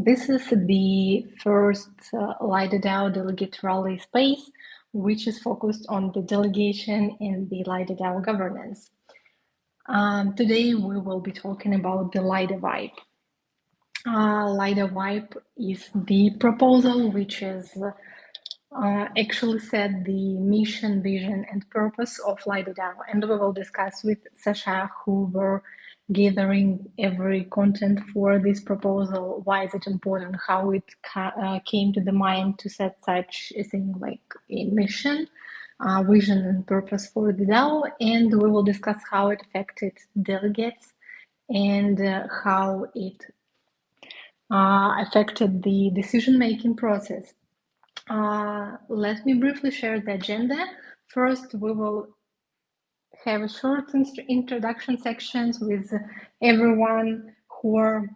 This is the first Lido DAO Delegate Rally space, which is focused on the delegation and the Lido DAO governance. Today we will be talking about the Lido Vibe. Lido Vibe is the proposal which is actually set the mission, vision, and purpose of Lido DAO, and we will discuss with Sasha, who were gathering every content for this proposal. Why is it important? How it came to the mind to set such a thing like a mission, vision, and purpose for the DAO, and we will discuss how it affected delegates and how it affected the decision-making process. Let me briefly share the agenda. First, we will have a short introduction sections with everyone who are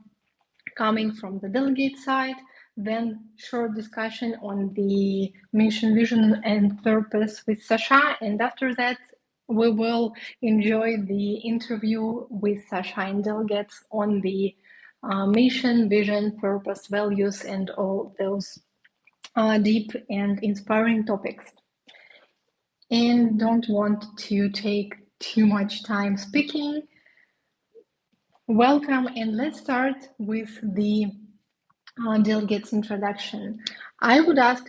coming from the delegate side, then short discussion on the mission, vision, and purpose with Sasha, and after that, we will enjoy the interview with Sasha and delegates on the mission, vision, purpose, values, and all those deep and inspiring topics. And don't want to take too much time speaking. Welcome, and let's start with the delegates introduction. I would ask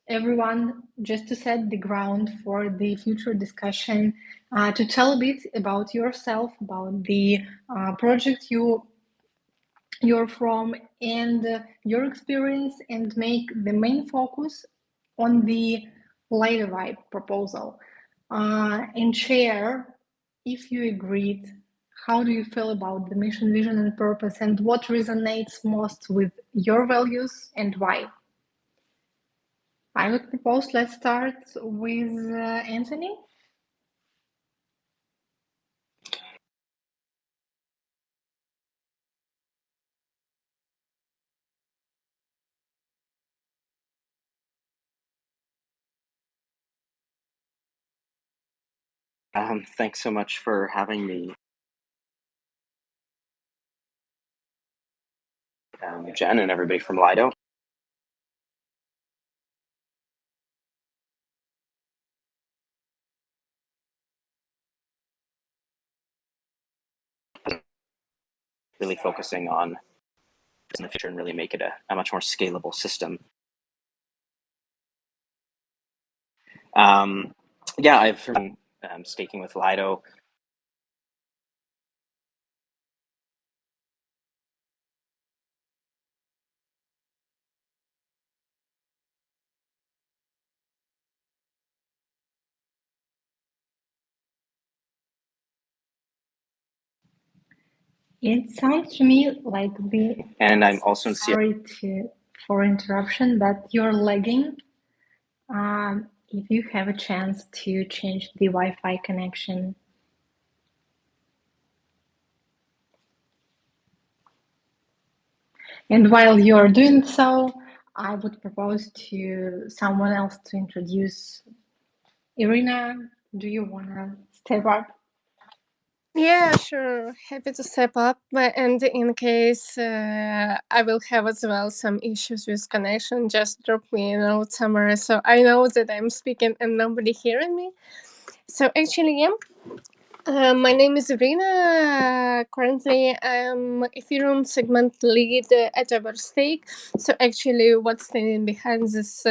everyone, just to set the ground for the future discussion, to tell a bit about yourself, about the project you're from, and your experience, and make the main focus on the Lido Vibe proposal, and share if you agreed. How do you feel about the mission, vision, and purpose, and what resonates most with your values and why? I would propose let's start with Anthony. Thanks so much for having me, Jen, and everybody from Lido. Really focusing on in the future and really make it a much more scalable system. Yeah, I've been staking with Lido. It sounds to me like the. And I'm also in sorry for interruption, but you're lagging. If you have a chance to change the Wi-Fi connection. And while you're doing so, I would propose to someone else to introduce. Irina, do you want to step up? Yeah, sure. Happy to step up. And in case I will have as well some issues with connection, just drop me a note somewhere so I know that I'm speaking and nobody hearing me. So actually, yeah. My name is Irina. Currently, I'm Ethereum segment lead at Everstake. So actually, what's standing behind this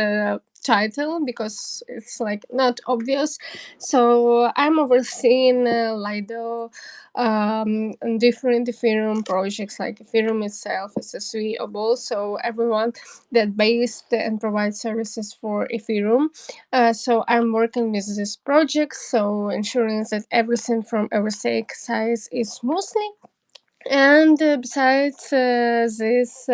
title, because it's like not obvious. So I'm overseeing Lido, and different Ethereum projects. Like Ethereum itself is a suite of also everyone that based and provides services for Ethereum. So I'm working with this project, so ensuring that everything from Everstake side is smoothly. And besides this,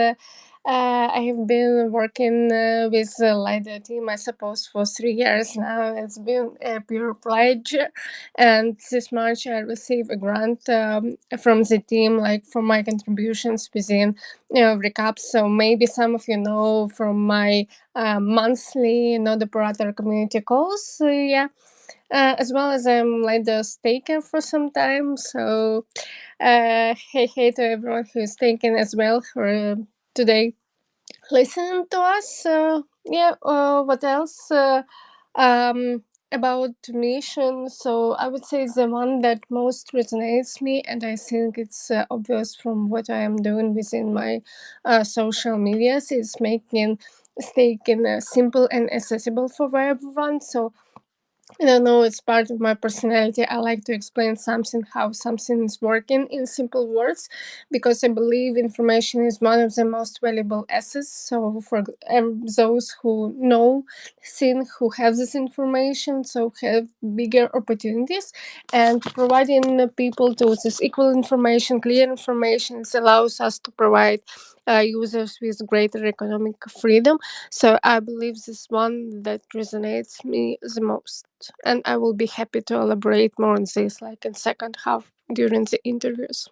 I have been working with the Lido team, I suppose, for 3 years now. It's been a pure pledge. And this March, I received a grant from the team, like for my contributions within recap. So maybe some of you know from my monthly Node operator community calls. Yeah. As well as I'm Lido staker for some time. So hey to everyone who's taken as well for today. listening to us. What else about mission? So I would say the one that most resonates me, and I think it's obvious from what I am doing within my social medias, is making staking simple and accessible for everyone. So I don't know, it's part of my personality. I like to explain something, how something is working in simple words, because I believe information is one of the most valuable assets. So, for those who know, thing, who have this information, so have bigger opportunities, and providing people to this equal information, clear information, it allows us to provide users with greater economic freedom. So I believe this one that resonates me the most, and I will be happy to elaborate more on this, like in second half during the interviews.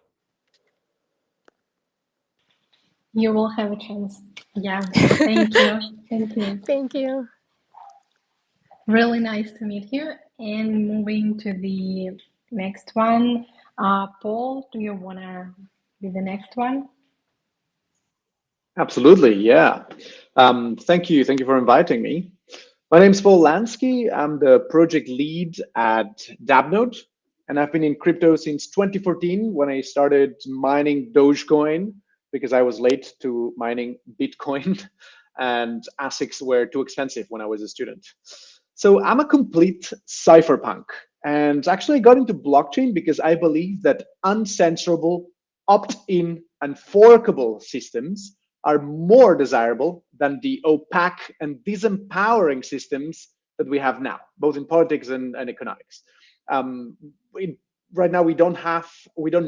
You will have a chance. Yeah. Thank you. Thank you. Thank you. Really nice to meet you. And moving to the next one, Paul, do you want to be the next one? Absolutely, yeah. Thank you for inviting me. My name's Paul Lanski. I'm the project lead at DappNode, and I've been in crypto since 2014 when I started mining Dogecoin because I was late to mining Bitcoin and ASICs were too expensive when I was a student. So I'm a complete cypherpunk, and actually I got into blockchain because I believe that uncensorable, opt-in, and forkable systems are more desirable than the opaque and disempowering systems that we have now, both in politics and economics. Right now, we don't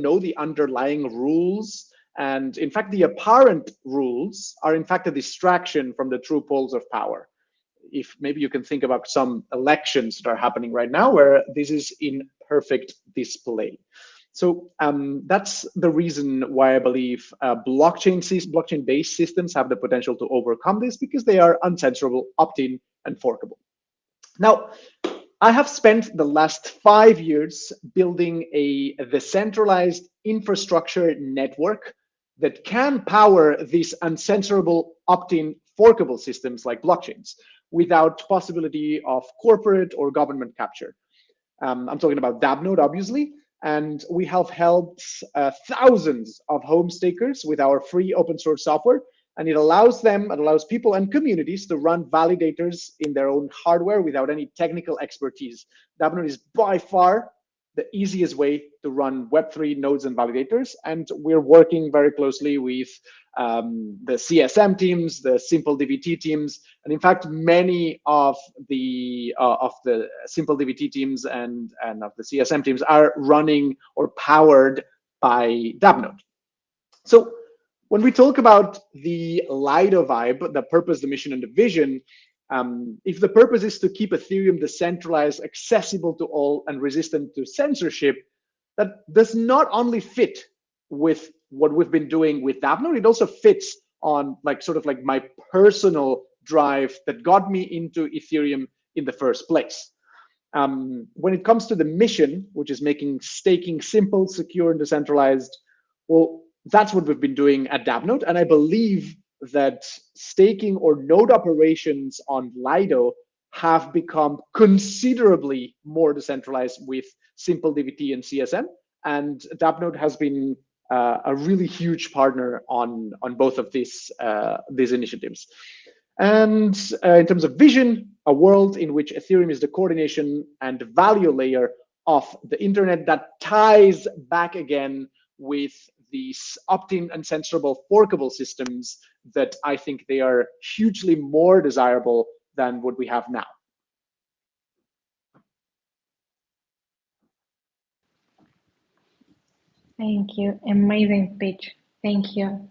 know the underlying rules, and in fact, the apparent rules are in fact a distraction from the true poles of power. If maybe you can think about some elections that are happening right now where this is in perfect display. So that's the reason why I believe blockchain-based systems have the potential to overcome this, because they are uncensorable, opt-in, and forkable. Now, I have spent the last 5 years building a decentralized infrastructure network that can power these uncensorable, opt-in, forkable systems like blockchains without possibility of corporate or government capture. I'm talking about DappNode, obviously. And we have helped thousands of home stakers with our free open source software. And it allows people and communities to run validators in their own hardware without any technical expertise. DappNode is by far the easiest way to run Web3 nodes and validators. And we're working very closely with the CSM teams, the Simple DVT teams, and in fact, many of the Simple DVT teams and of the CSM teams are running or powered by DappNode. So when we talk about the Lido Vibe, the purpose, the mission, and the vision, if the purpose is to keep Ethereum decentralized, accessible to all, and resistant to censorship, that does not only fit with what we've been doing with DappNode, it also fits on sort of my personal drive that got me into Ethereum in the first place. When it comes to the mission, which is making staking simple, secure, and decentralized, well, that's what we've been doing at DappNode. And I believe that staking or node operations on Lido have become considerably more decentralized with Simple DVT and CSM. And DappNode has been a really huge partner on both of these initiatives. And in terms of vision, a world in which Ethereum is the coordination and value layer of the internet that ties back again with these opt-in and censorable forkable systems that I think they are hugely more desirable than what we have now. Thank you. Amazing pitch. Thank you.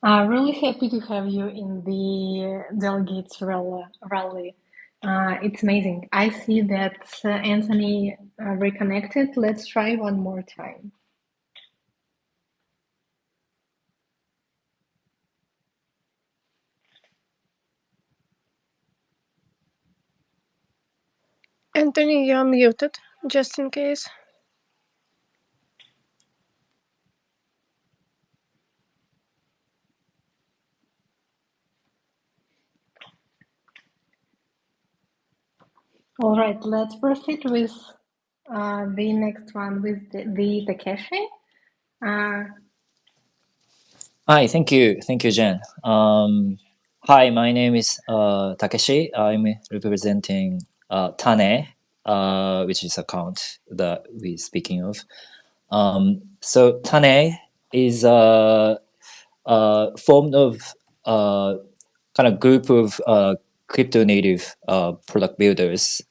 Really happy to have you in the Delegates rally. It's amazing. I see that Anthony reconnected. Let's try one more time. Anthony, you're muted, just in case. All right, let's proceed with the next one with the Takeshi. Hi, thank you, Jen. Hi, my name is Takeshi. I'm representing Tane, which is account that we're speaking of. So Tane is a form of kind of group of crypto native product builders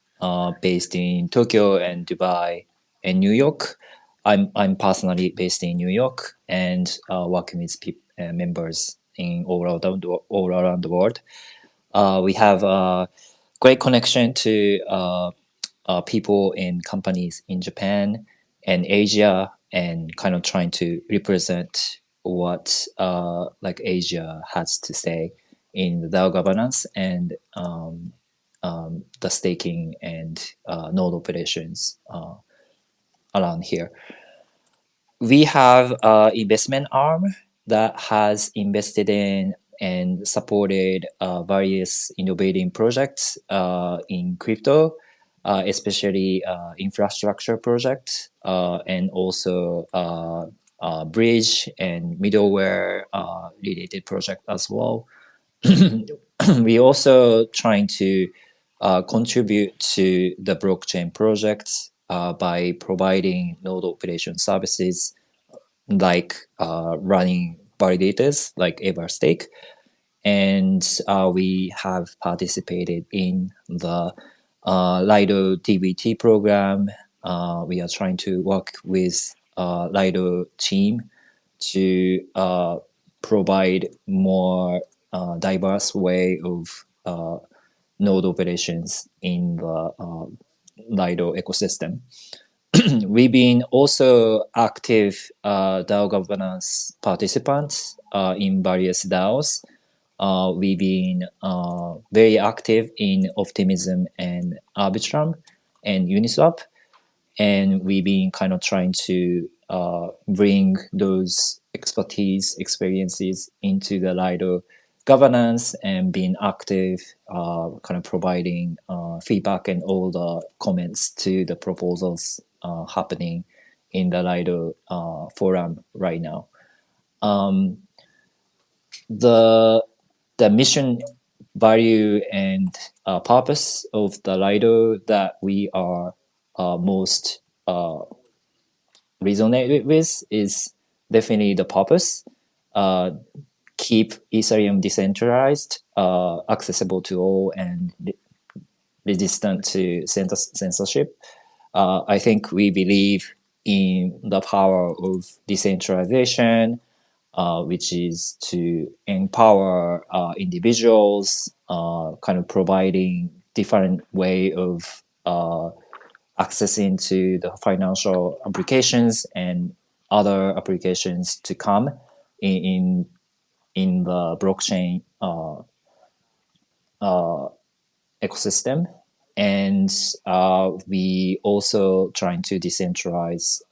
based in Tokyo and Dubai and New York. I'm personally based in New York and working with members in all around the world. We have a great connection to people and companies in Japan and Asia, and kind of trying to represent what like Asia has to say in the DAO governance and the staking and node operations around here. We have an investment arm that has invested in and supported various innovating projects in crypto, especially infrastructure projects, and also bridge and middleware related project as well. We also trying to contribute to the blockchain projects by providing node operation services like running validators like Everstake. And we have participated in the Lido DBT program. We are trying to work with Lido team to provide more diverse way of node operations in the Lido ecosystem. We've been also active DAO governance participants in various DAOs. We've been very active in Optimism and Arbitrum and Uniswap, and we've been kind of trying to bring those experiences into the Lido governance and being active, kind of providing feedback and all the comments to the proposals happening in the Lido forum right now. The mission, value, and purpose of the Lido that we are most resonate with is definitely the purpose. Keep Ethereum decentralized, accessible to all, and resistant to censorship. I think we believe in the power of decentralization, which is to empower individuals, kind of providing different way of accessing to the financial applications and other applications to come in the blockchain ecosystem. And we also trying to decentralize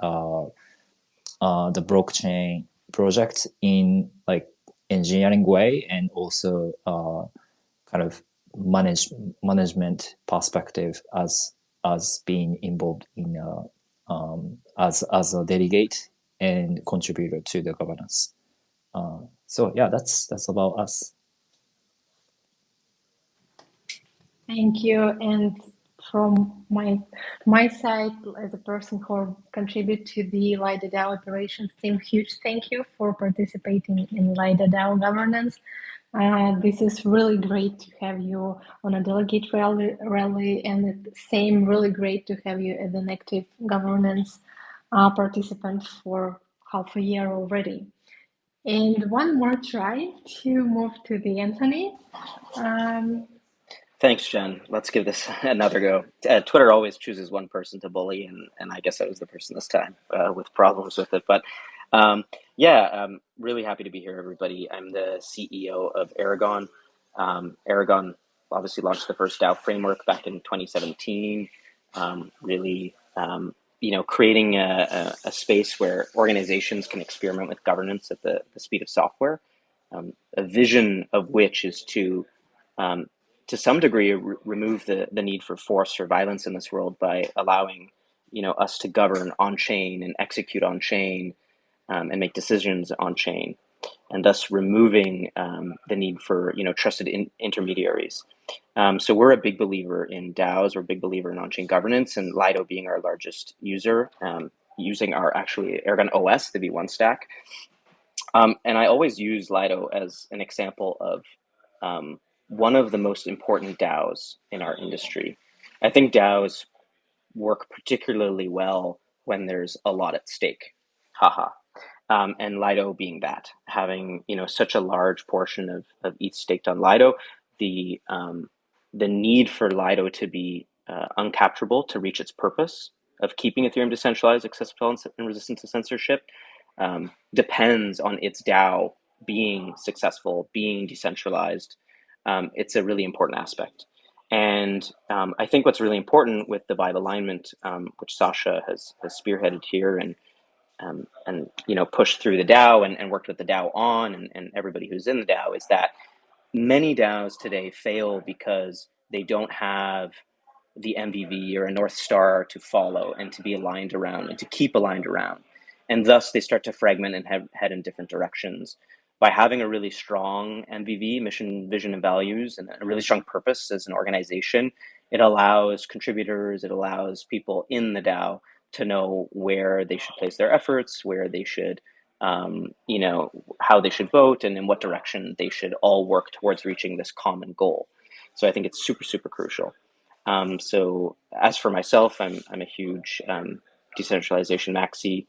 the blockchain project in like engineering way, and also kind of management perspective as being involved in as a delegate and contributor to the governance. So yeah, that's about us. Thank you. And from my side, as a person who contribute to the Lido DAO operations team, huge thank you for participating in Lido DAO governance. This is really great to have you on a delegate rally, and the same really great to have you as an active governance participant for half a year already. And one more try to move to the Anthony. Thanks, Jen. Let's give this another go. Twitter always chooses one person to bully, and I guess I was the person this time with problems with it. But yeah, I'm really happy to be here, everybody. I'm the CEO of Aragon. Aragon obviously launched the first DAO framework back in 2017, really creating a space where organizations can experiment with governance at the speed of software, a vision of which is to to some degree, remove the need for force or violence in this world by allowing, us to govern on chain and execute on chain, and make decisions on chain, and thus removing the need for trusted intermediaries. So we're a big believer in DAOs. We're a big believer in on-chain governance, and Lido being our largest user, using our actually Aragon OS, the V1 stack. And I always use Lido as an example of one of the most important DAOs in our industry. I think DAOs work particularly well when there's a lot at stake. Haha. And Lido being that, having such a large portion of ETH staked on Lido, the need for Lido to be uncapturable to reach its purpose of keeping Ethereum decentralized, accessible, and resistant to censorship depends on its DAO being successful, being decentralized. It's a really important aspect. And I think what's really important with the Vibe alignment, which Sasha has spearheaded here and pushed through the DAO and worked with the DAO on and everybody who's in the DAO, is that many DAOs today fail because they don't have the MVV or a North Star to follow and to be aligned around and to keep aligned around. And thus they start to fragment and head in different directions. By having a really strong MVV, mission, vision, and values, and a really strong purpose as an organization, it allows contributors, it allows people in the DAO to know where they should place their efforts, where they should, how they should vote, and in what direction they should all work towards reaching this common goal. So I think it's super, super crucial. So as for myself, I'm a huge decentralization maxi.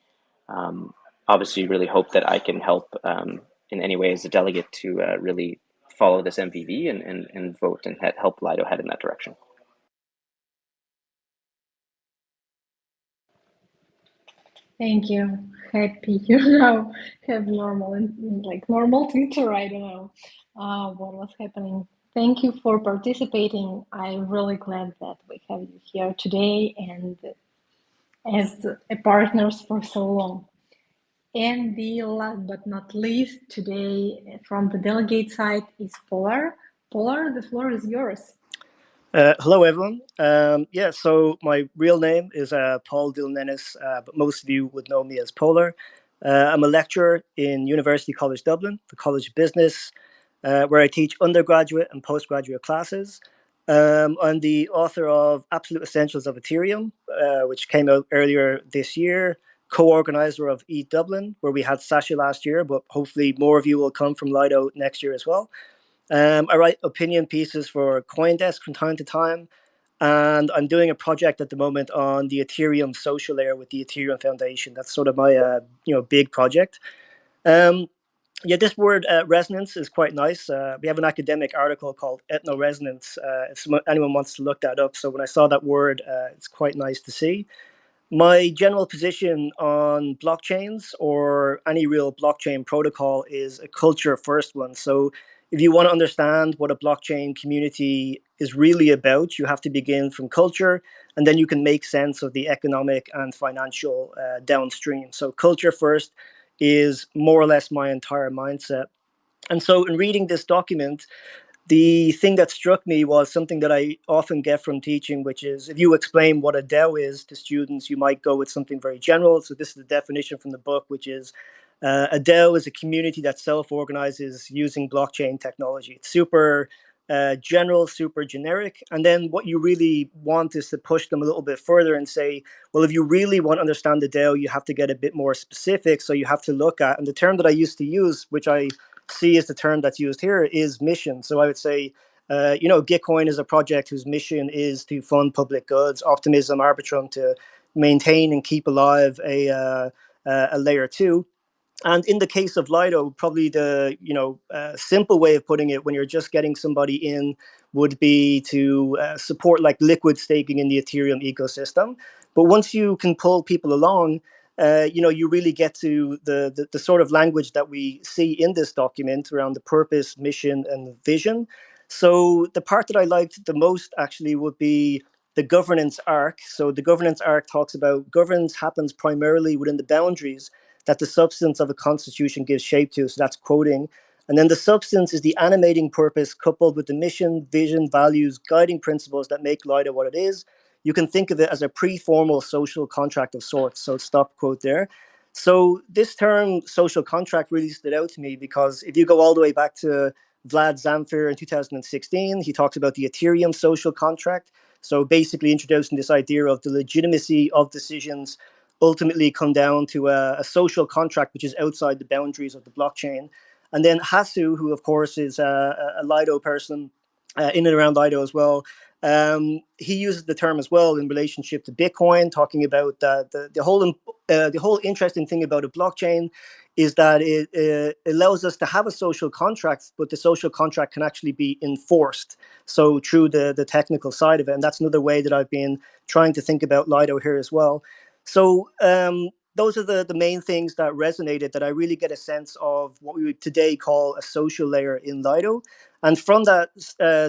Obviously, really hope that I can help in any way as a delegate to really follow this MVV and vote and help Lido head in that direction. Thank you. Happy have normal Twitter. I don't know what was happening. Thank you for participating. I'm really glad that we have you here today and as a partners for so long. And the last but not least, today from the delegate side is Polar. Polar, the floor is yours. Hello, everyone. So my real name is Paul Dilnenis, but most of you would know me as Polar. I'm a lecturer in University College Dublin, the College of Business, where I teach undergraduate and postgraduate classes. I'm the author of Absolute Essentials of Ethereum, which came out earlier this year, co-organizer of ETH Dublin, where we had Sasha last year, but hopefully more of you will come from Lido next year as well. I write opinion pieces for CoinDesk from time to time, and I'm doing a project at the moment on the Ethereum social layer with the Ethereum Foundation. That's sort of my big project. This word resonance is quite nice. We have an academic article called Ethno-Resonance, if anyone wants to look that up. So when I saw that word, it's quite nice to see. My general position on blockchains or any real blockchain protocol is a culture first one. So if you want to understand what a blockchain community is really about, you have to begin from culture, and then you can make sense of the economic and financial downstream. So culture first is more or less my entire mindset. And so in reading this document, the thing that struck me was something that I often get from teaching, which is if you explain what a DAO is to students, you might go with something very general. So this is the definition from the book, which is a DAO is a community that self-organizes using blockchain technology. It's super general, super generic. And then what you really want is to push them a little bit further and say, well, if you really want to understand the DAO, you have to get a bit more specific. So you have to look at, and the term that I used to use, which I see is the term that's used here, is mission. So I would say, Gitcoin is a project whose mission is to fund public goods, Optimism, Arbitrum to maintain and keep alive a layer two. And in the case of Lido, probably the simple way of putting it when you're just getting somebody in would be to support like liquid staking in the Ethereum ecosystem. But once you can pull people along, you really get to the sort of language that we see in this document around the purpose, mission, and vision. So the part that I liked the most actually would be the governance arc. So the governance arc talks about governance happens primarily within the boundaries that the substance of a constitution gives shape to. So that's quoting. And then the substance is the animating purpose coupled with the mission, vision, values, guiding principles that make Lido what it is. You can think of it as a pre-formal social contract of sorts. So stop quote there. So this term social contract really stood out to me because if you go all the way back to Vlad Zamfir in 2016, he talks about the Ethereum social contract. So basically introducing this idea of the legitimacy of decisions ultimately come down to a social contract which is outside the boundaries of the blockchain. And then Hasu, who of course is a Lido person in and around Lido as well, he uses the term as well in relationship to Bitcoin, talking about the whole interesting thing about a blockchain is that it allows us to have a social contract, but the social contract can actually be enforced. So through the technical side of it, and that's another way that I've been trying to think about Lido here as well. So those are the main things that resonated, that I really get a sense of what we would today call a social layer in Lido. And from that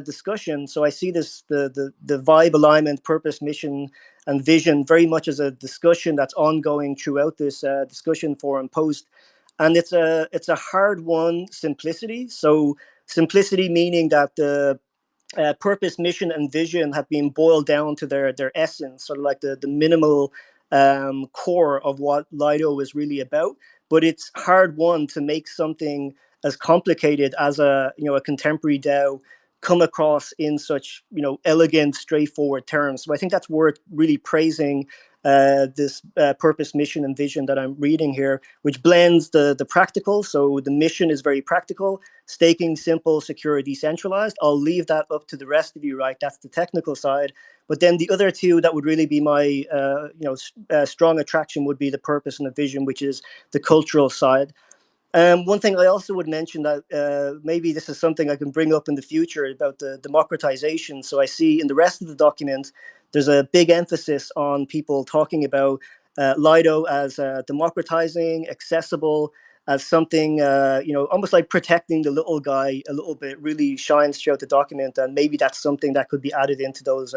discussion, so I see this the vibe, alignment, purpose, mission, and vision very much as a discussion that's ongoing throughout this discussion forum post. And it's a hard-won simplicity. So simplicity meaning that the purpose, mission, and vision have been boiled down to their essence, sort of like the minimal core of what Lido is really about. But it's hard won to make something as complicated as a contemporary DAO come across in such elegant, straightforward terms. So I think that's worth really praising this purpose, mission, and vision that I'm reading here, which blends the practical. So the mission is very practical, staking, simple, secure, decentralized. I'll leave that up to the rest of you, right? That's the technical side. But then the other two that would really be my strong attraction would be the purpose and the vision, which is the cultural side. One thing I also would mention that maybe this is something I can bring up in the future about the democratization. So I see in the rest of the document, there's a big emphasis on people talking about Lido as democratizing, accessible, as something, almost like protecting the little guy a little bit, really shines throughout the document. And maybe that's something that could be added into those,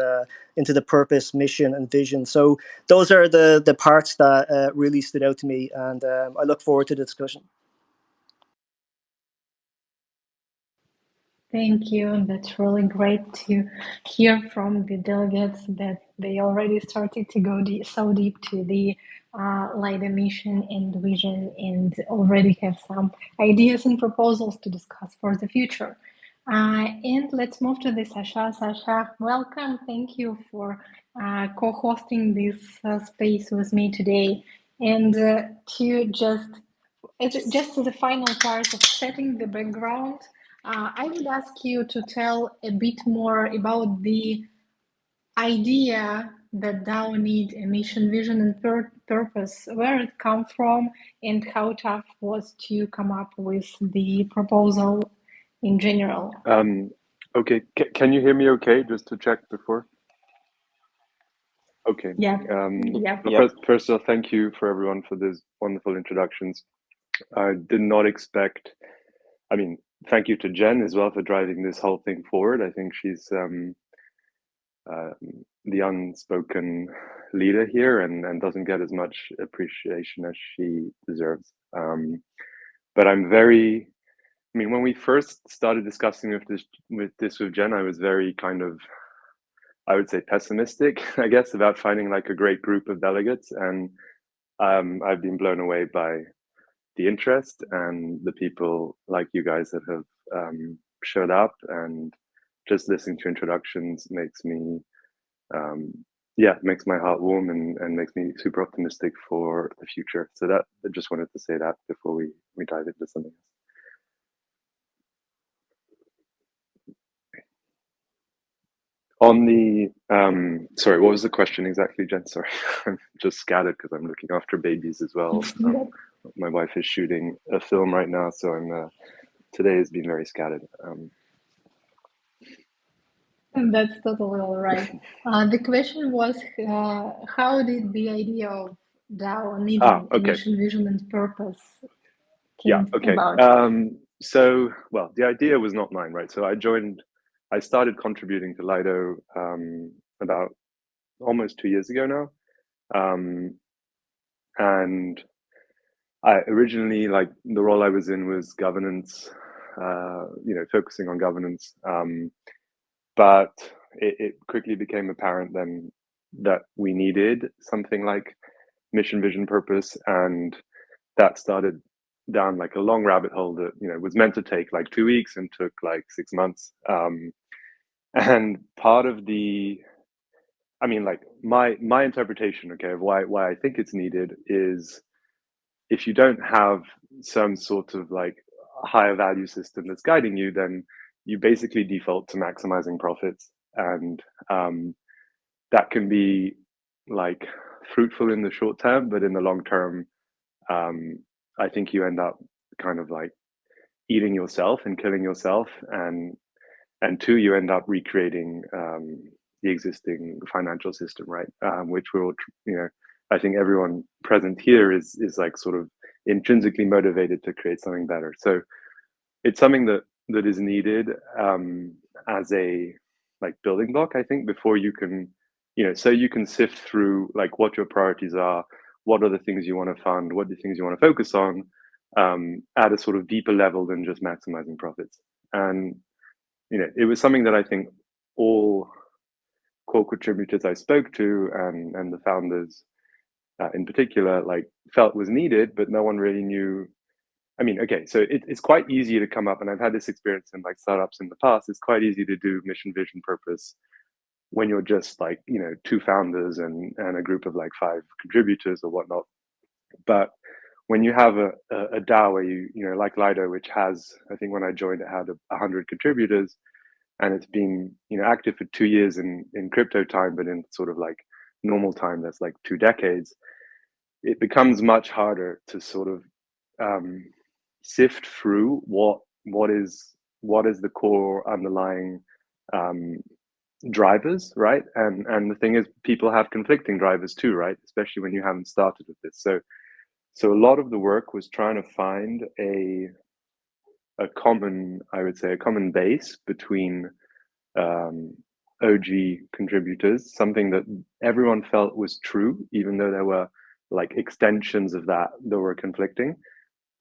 into the purpose, mission, and vision. So those are the parts that really stood out to me. And I look forward to the discussion. Thank you. That's really great to hear from the delegates that they already started to go so deep to the Lido mission and vision and already have some ideas and proposals to discuss for the future. And let's move to the Sasha. Sasha, welcome. Thank you for co-hosting this space with me today. And to just to the final part of setting the background, I would ask you to tell a bit more about the idea that DAO need a mission, vision, and purpose, where it come from, and how tough was to come up with the proposal in general. Okay, can you hear me okay, just to check before? Okay. Yeah. First of all, thank you for everyone for these wonderful introductions. I did not expect, thank you to Jen as well for driving this whole thing forward. I think she's the unspoken leader here and doesn't get as much appreciation as she deserves. But I'm very, when we first started discussing with Jen, I was very kind of, I would say, pessimistic, I guess, about finding like a great group of delegates. And I've been blown away by the interest and the people like you guys that have showed up, and just listening to introductions makes me, makes my heart warm and makes me super optimistic for the future. So that, I just wanted to say that before we dive into something else. On the, sorry, what was the question exactly, Jen? Sorry, I'm just scattered because I'm looking after babies as well. My wife is shooting a film right now, so I'm today has been very scattered. That's totally all right. The question was, how did the idea of DAO needing a mission, vision, and purpose came about? So, well, the idea was not mine, right? So I started contributing to Lido about almost 2 years ago now. And I originally, like, the role I was in was governance focusing on governance. But it quickly became apparent then that we needed something like mission, vision, purpose, and that started down like a long rabbit hole that was meant to take like 2 weeks and took like 6 months. And part of my interpretation, of why I think it's needed is if you don't have some sort of like higher value system that's guiding you, then you basically default to maximizing profits, and that can be like fruitful in the short term, but in the long term, I think you end up kind of like eating yourself and killing yourself, and two, you end up recreating the existing financial system, right? Which we're all, I think everyone present here is like sort of intrinsically motivated to create something better. So it's something that is needed as a like building block, I think, before you can, so you can sift through like what your priorities are, what are the things you want to fund, what are the things you want to focus on, at a sort of deeper level than just maximizing profits. And it was something that I think all core contributors I spoke to and the founders in particular like felt was needed, but no one really knew. I mean, okay, so it's quite easy to come up, and I've had this experience in like startups in the past. It's quite easy to do mission, vision, purpose when you're just like, two founders and a group of like 5 contributors or whatnot. But when you have a DAO where you like Lido, which has, I think when I joined, it had 100 contributors, and it's been active for 2 years in crypto time, but in sort of like normal time, that's like 2 decades. It becomes much harder to sort of sift through what is the core underlying drivers, right? And the thing is, people have conflicting drivers too, right? Especially when you haven't started with this. So a lot of the work was trying to find a common, I would say, a common base between OG contributors, something that everyone felt was true, even though there were like extensions of that were conflicting.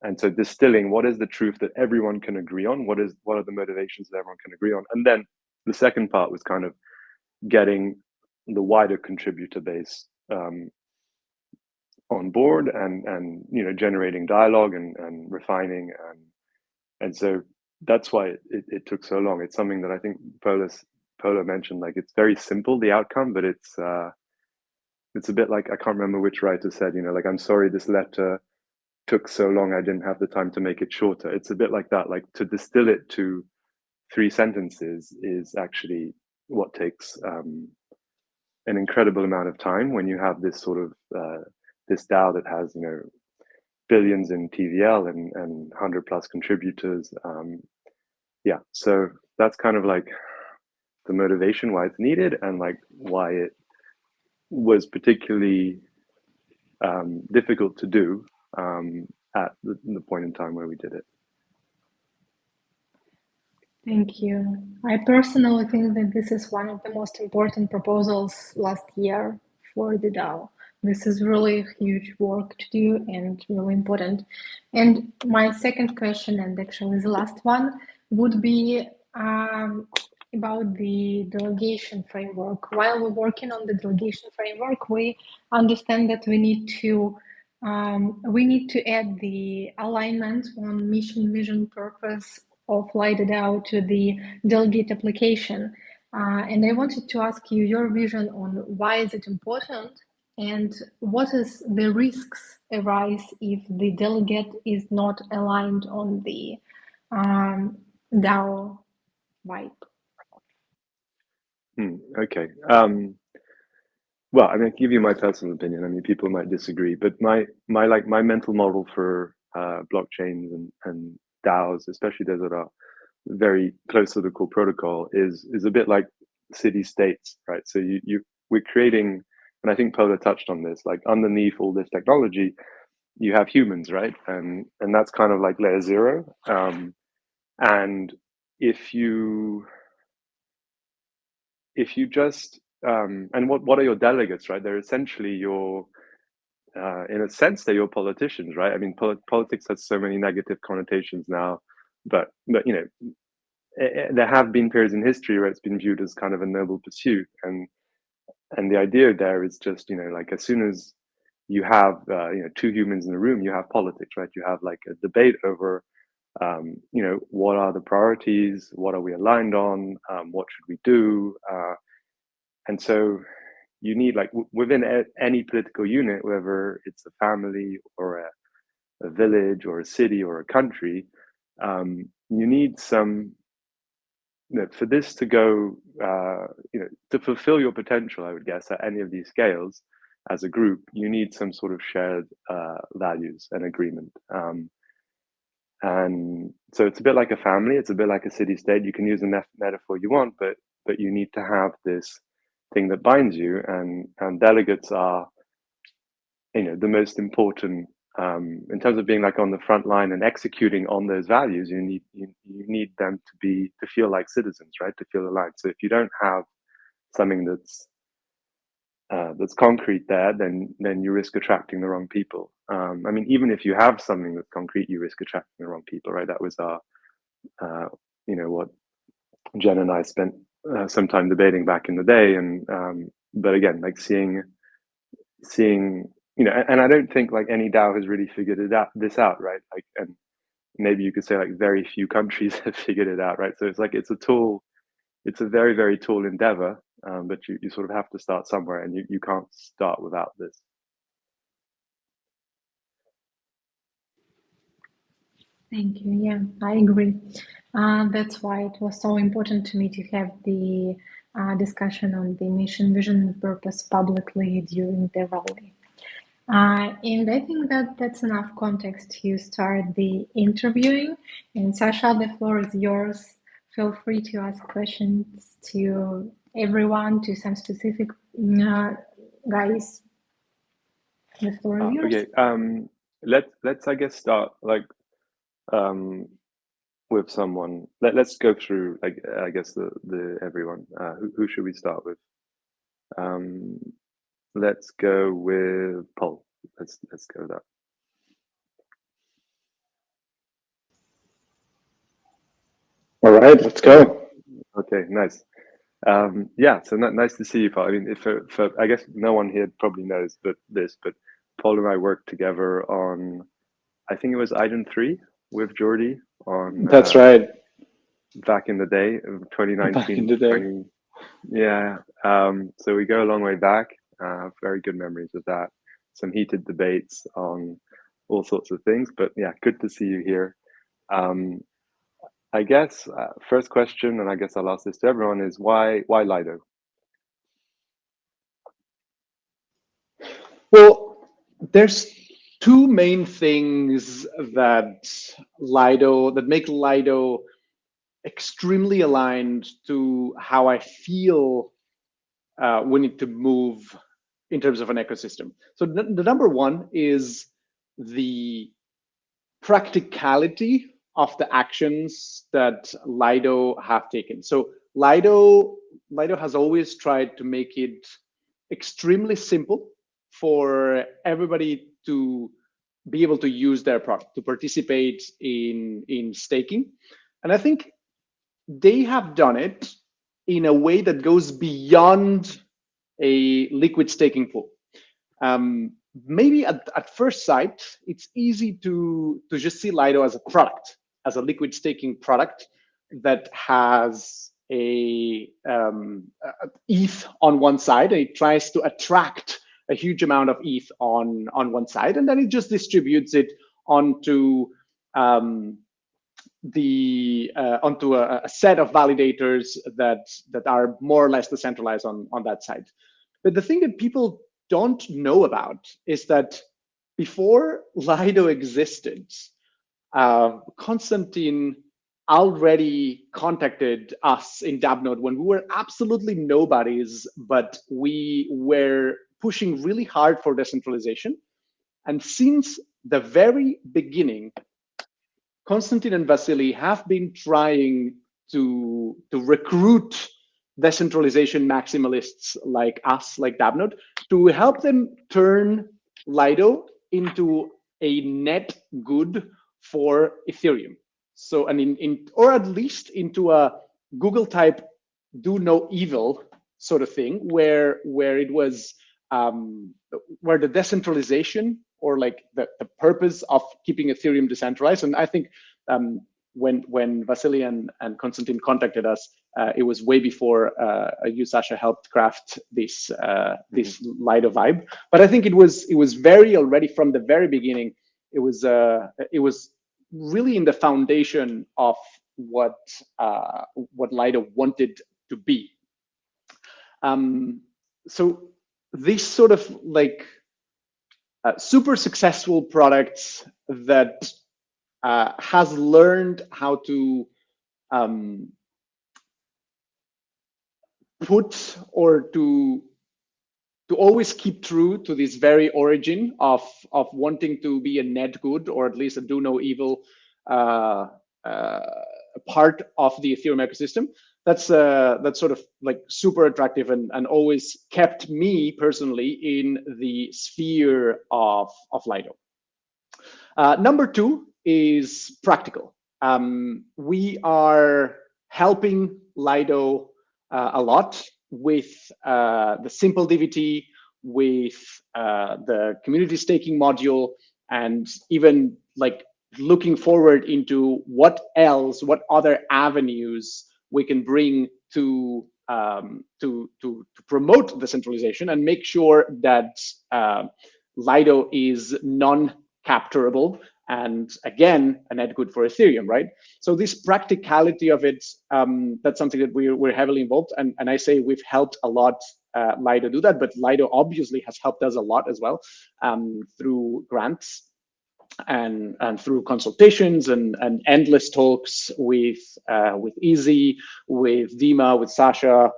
And so distilling what is the truth that everyone can agree on, what are the motivations that everyone can agree on. And then the second part was kind of getting the wider contributor base on board and generating dialogue and refining, and so that's why it took so long. It's something that I think Polo mentioned, like it's very simple, the outcome, but it's a bit like, I can't remember which writer said, like, I'm sorry this letter took so long, I didn't have the time to make it shorter. It's a bit like that, like to distill it to 3 sentences is actually what takes an incredible amount of time when you have this sort of this DAO that has billions in TVL and 100+ contributors. Yeah, so that's kind of like the motivation why it's needed, and like why it was particularly difficult to do at the point in time where we did it. Thank you. I personally think that this is one of the most important proposals last year for the DAO. This is really huge work to do and really important. And my second question, and actually the last one, would be about the delegation framework. While we're working on the delegation framework, we understand that we need to add the alignment on mission, vision, purpose of Lido DAO to the Delegate application. And I wanted to ask you your vision on why is it important, and what is the risks arise if the delegate is not aligned on the DAO vibe? Okay. Well, I mean, I give you my personal opinion. I mean, people might disagree, but my mental model for blockchains and DAOs, especially those that are very close to the core protocol, is a bit like city states, right? So we're creating, and I think Polo touched on this, like underneath all this technology, you have humans, right? And that's kind of like layer 0. And if you just and what are your delegates, right? They're essentially your in a sense they're your politicians, right? I mean, politics has so many negative connotations now, but you know, there have been periods in history where it's been viewed as kind of a noble pursuit, and the idea there is just, you know, like as soon as you have you know, two humans in the room, you have politics, right? You have like a debate over you know, what are the priorities, what are we aligned on, what should we do, and so you need, like, within any political unit, whether it's a family or a village or a city or a country, you need some, you know, for this to go, you know, to fulfill your potential, I would guess, at any of these scales as a group, you need some sort of shared values and agreement. And so it's a bit like a family, it's a bit like a city state. You can use the metaphor you want, but you need to have this thing that binds you, and delegates are, you know, the most important in terms of being like on the front line and executing on those values. You need them to feel like citizens, right? To feel aligned. So if you don't have something that's concrete there, then you risk attracting the wrong people. I mean, even if you have something that's concrete, you risk attracting the wrong people, right? That was our, you know, what Jen and I spent some time debating back in the day. And but again, like seeing, you know, and I don't think like any DAO has really figured this out, right? Like, and maybe you could say like very few countries have figured it out, right? So it's like, it's a tool, it's a very, very tall endeavor, but you sort of have to start somewhere, and you can't start without this. Thank you. Yeah, I agree. That's why it was so important to me to have the discussion on the mission, vision, and purpose publicly during the rally. And I think that that's enough context to start the interviewing. And Sasha, the floor is yours. Feel free to ask questions to everyone, to some specific guys. The floor is yours. Okay. Let's I guess start like with someone. Let's go through like I guess the everyone. Who should we start with? Let's go with Paul. Let's go with that. All right, let's go. Okay, nice. Yeah, so nice to see you, Paul. I mean, if for I guess no one here probably knows but Paul and I worked together on, I think it was item 3 with Jordi on. That's right. Back in the day, 2019. Back in the day. Yeah. So we go a long way back. Very good memories of that. Some heated debates on all sorts of things. But yeah, good to see you here. I guess first question, and I guess I'll ask this to everyone, is why Lido? Well, there's two main things that make Lido extremely aligned to how I feel we need to move in terms of an ecosystem. So the number one is the practicality of the actions that Lido have taken. So Lido has always tried to make it extremely simple for everybody to be able to use their product, to participate in staking. And I think they have done it in a way that goes beyond a liquid staking pool. Maybe at first sight, it's easy to just see Lido as a product, as a liquid staking product that has a ETH on one side, and it tries to attract a huge amount of ETH on one side, and then it just distributes it onto onto a set of validators that are more or less decentralized on that side. But the thing that people don't know about is that before Lido existed, Konstantin already contacted us in DappNode when we were absolutely nobodies, but we were pushing really hard for decentralization. And since the very beginning, Konstantin and Vasily have been trying to recruit decentralization maximalists like us, like DappNode, to help them turn Lido into a net good for Ethereum. So, and or at least into a Google type do no evil sort of thing, where it was where the decentralization, or like the purpose of keeping Ethereum decentralized. And I think when Vasily and Konstantin contacted us, it was way before you, Sasha, helped craft this this Lido Vibe. But I think it was very already from the very beginning. It was really in the foundation of what Lido wanted to be. So these sort of like super successful products that has learned how to put, or to always keep true to this very origin of wanting to be a net good, or at least a do no evil part of the Ethereum ecosystem. That's sort of like super attractive, and always kept me personally in the sphere of Lido. Number two is practical. We are helping Lido a lot with the simple DVT, with the community staking module, and even like looking forward into what other avenues we can bring to promote decentralization and make sure that Lido is non-capturable, and again, a net good for Ethereum, right? So this practicality of it, that's something that we're heavily involved, and I say we've helped a lot Lido do that, but Lido obviously has helped us a lot as well, through grants and through consultations and endless talks with Easy, with Dima, with Sasha,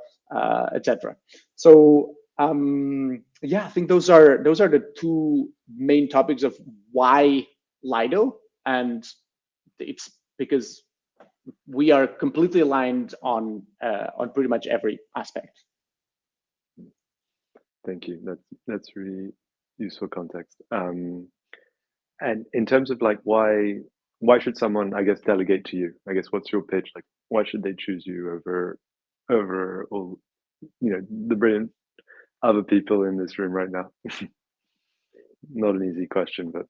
etc. So yeah, I think those are the two main topics of why Lido, and it's because we are completely aligned on pretty much every aspect. Thank you. That's really useful context. And in terms of like why should someone, I guess, delegate to you? I guess what's your pitch? Like, why should they choose you over all, the brilliant other people in this room right now? Not an easy question, but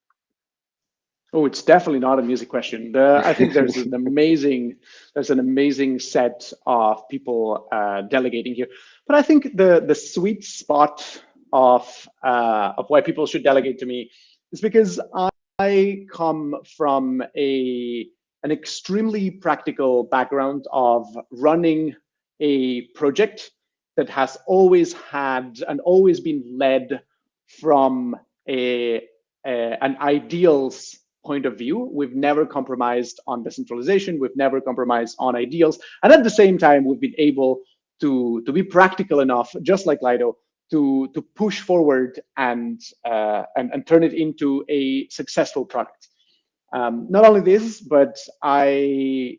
oh, it's definitely not an easy question. I think there's an amazing set of people delegating here, but I think the sweet spot of why people should delegate to me is because I come from an extremely practical background of running a project that has always had and always been led from an ideals point of view. We've never compromised on decentralization. We've never compromised on ideals. And at the same time, we've been able to be practical enough, just like Lido, to push forward and turn it into a successful product. Not only this, but I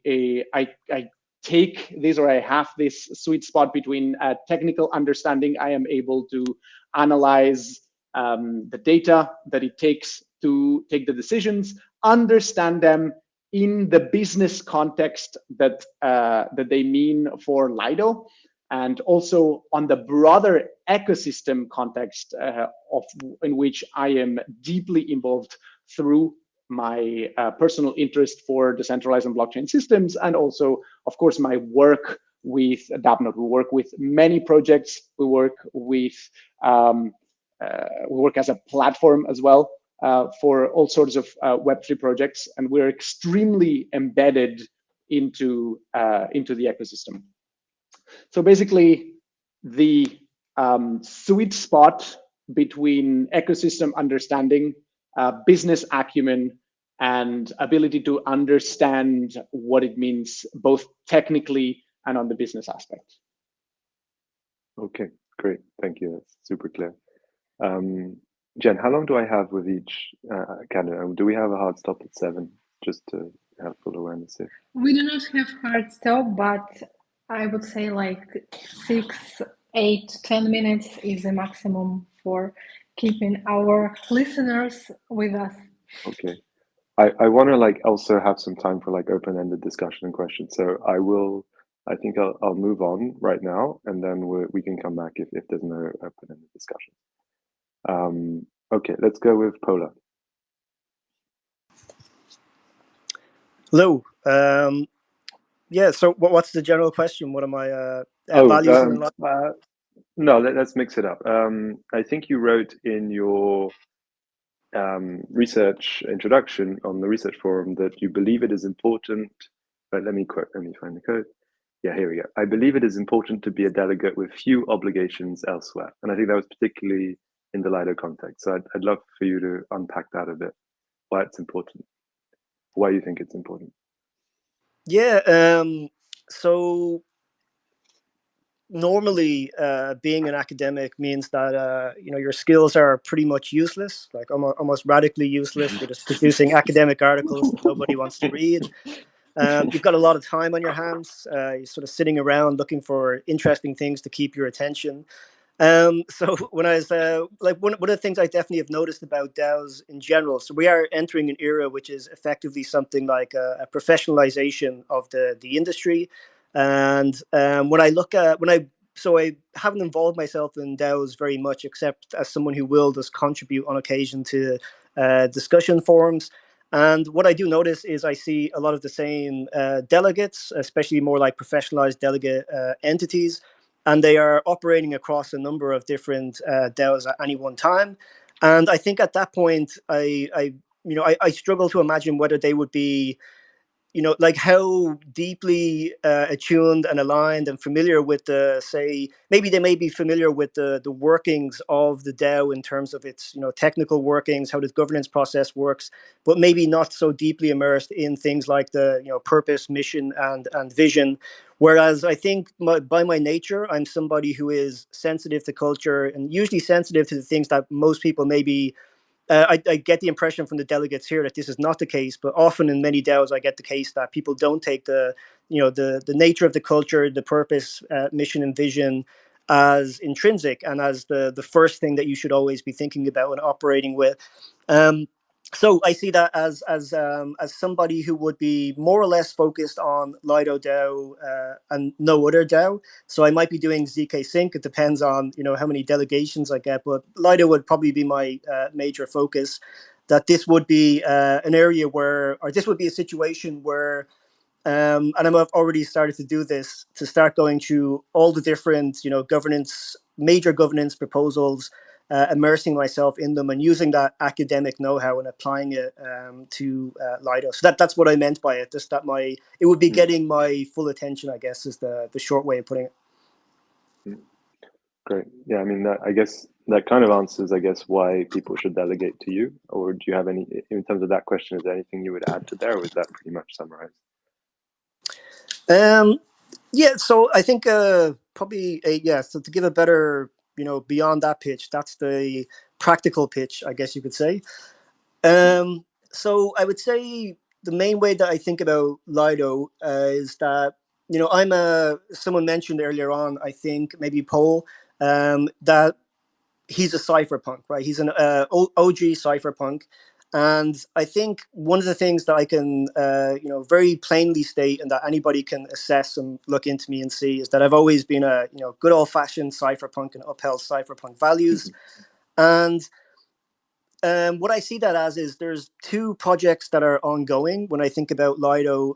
take this, or I have this sweet spot between technical understanding. I am able to analyze the data that it takes to take the decisions, understand them in the business context that they mean for Lido, and also on the broader ecosystem context in which I am deeply involved through my personal interest for decentralized and blockchain systems, and also, of course, my work with DappNode. We work with many projects. We work with we work as a platform as well for all sorts of Web3 projects, and we're extremely embedded into the ecosystem. So basically, the sweet spot between ecosystem understanding, business acumen, and ability to understand what it means both technically and on the business aspect. Okay, great. Thank you. That's super clear. Jen, how long do I have with each candidate? Do we have a hard stop at 7, just to have full awareness here? We do not have hard stop, but I would say like 6, 8, 10 minutes is the maximum for keeping our listeners with us. Okay. I want to like also have some time for like open-ended discussion and questions. So I think I'll move on right now, and then we can come back if there's no open-ended discussion. Okay, let's go with Pola. Hello. Yeah. So what's the general question? What are my values in life? No, let's mix it up. I think you wrote in your research introduction on the research forum that you believe it is important. But let me find the code. Yeah, here we go. I believe it is important to be a delegate with few obligations elsewhere, and I think that was particularly in the Lido context. So I'd love for you to unpack that a bit. Why it's important. Why you think it's important. Yeah. So normally being an academic means that your skills are pretty much useless, like almost radically useless. You're just producing academic articles that nobody wants to read. You've got a lot of time on your hands. You're sort of sitting around looking for interesting things to keep your attention. So when I was like one of the things I definitely have noticed about DAOs in general, so we are entering an era which is effectively something like a professionalization of the industry. And when I look at I haven't involved myself in DAOs very much, except as someone who will just contribute on occasion to discussion forums. And what I do notice is I see a lot of the same delegates, especially more like professionalized delegate entities, and they are operating across a number of different DAOs at any one time. And I think at that point, I struggle to imagine whether they would be, like how deeply attuned and aligned and familiar with maybe they may be familiar with the workings of the DAO in terms of its, technical workings, how the governance process works, but maybe not so deeply immersed in things like the, purpose, mission, and vision. Whereas I think by my nature, I'm somebody who is sensitive to culture and usually sensitive to the things that most people maybe I get the impression from the delegates here that this is not the case, but often in many DAOs, I get the case that people don't take the nature of the culture, the purpose, mission, and vision as intrinsic and as the first thing that you should always be thinking about and operating with. So I see that as somebody who would be more or less focused on Lido DAO and no other DAO. So I might be doing ZK Sync. It depends on how many delegations I get, but Lido would probably be my major focus. That this would be an area or this would be a situation where, and I've already started to do this, to start going through all the different major governance proposals, immersing myself in them and using that academic know-how and applying it to Lido. So that's what I meant by it. Just that it would be getting my full attention, I guess, is the short way of putting it. Great. Yeah, I mean, I guess that kind of answers, why people should delegate to you. Or do you have any, in terms of that question, is there anything you would add to there, or is that pretty much summarized? Yeah, so I think probably so to give a better, beyond that pitch, that's the practical pitch, I guess you could say. So I would say the main way that I think about Lido is that, someone mentioned earlier on, I think maybe Paul, that he's a cypherpunk, right? He's an OG cypherpunk. And I think one of the things that I can, very plainly state and that anybody can assess and look into me and see is that I've always been a, good old fashioned cypherpunk and upheld cypherpunk values. And what I see that as is there's two projects that are ongoing when I think about Lido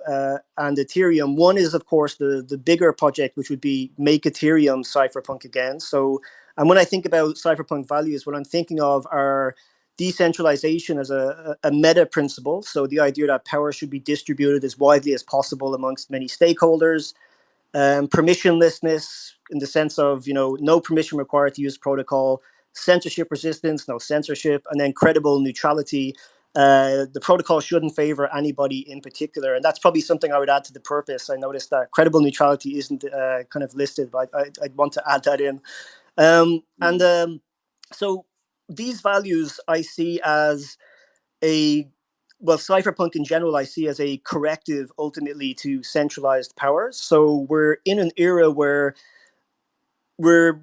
and Ethereum. One is, of course, the bigger project, which would be Make Ethereum Cypherpunk Again. So, and when I think about cypherpunk values, what I'm thinking of are decentralization as a meta principle. So the idea that power should be distributed as widely as possible amongst many stakeholders. Permissionlessness in the sense of, no permission required to use protocol, censorship resistance, no censorship, and then credible neutrality. The protocol shouldn't favor anybody in particular. And that's probably something I would add to the purpose. I noticed that credible neutrality isn't kind of listed, but I'd want to add that in. So these values I see as cypherpunk in general, I see as a corrective ultimately to centralized powers. So we're in an era where we're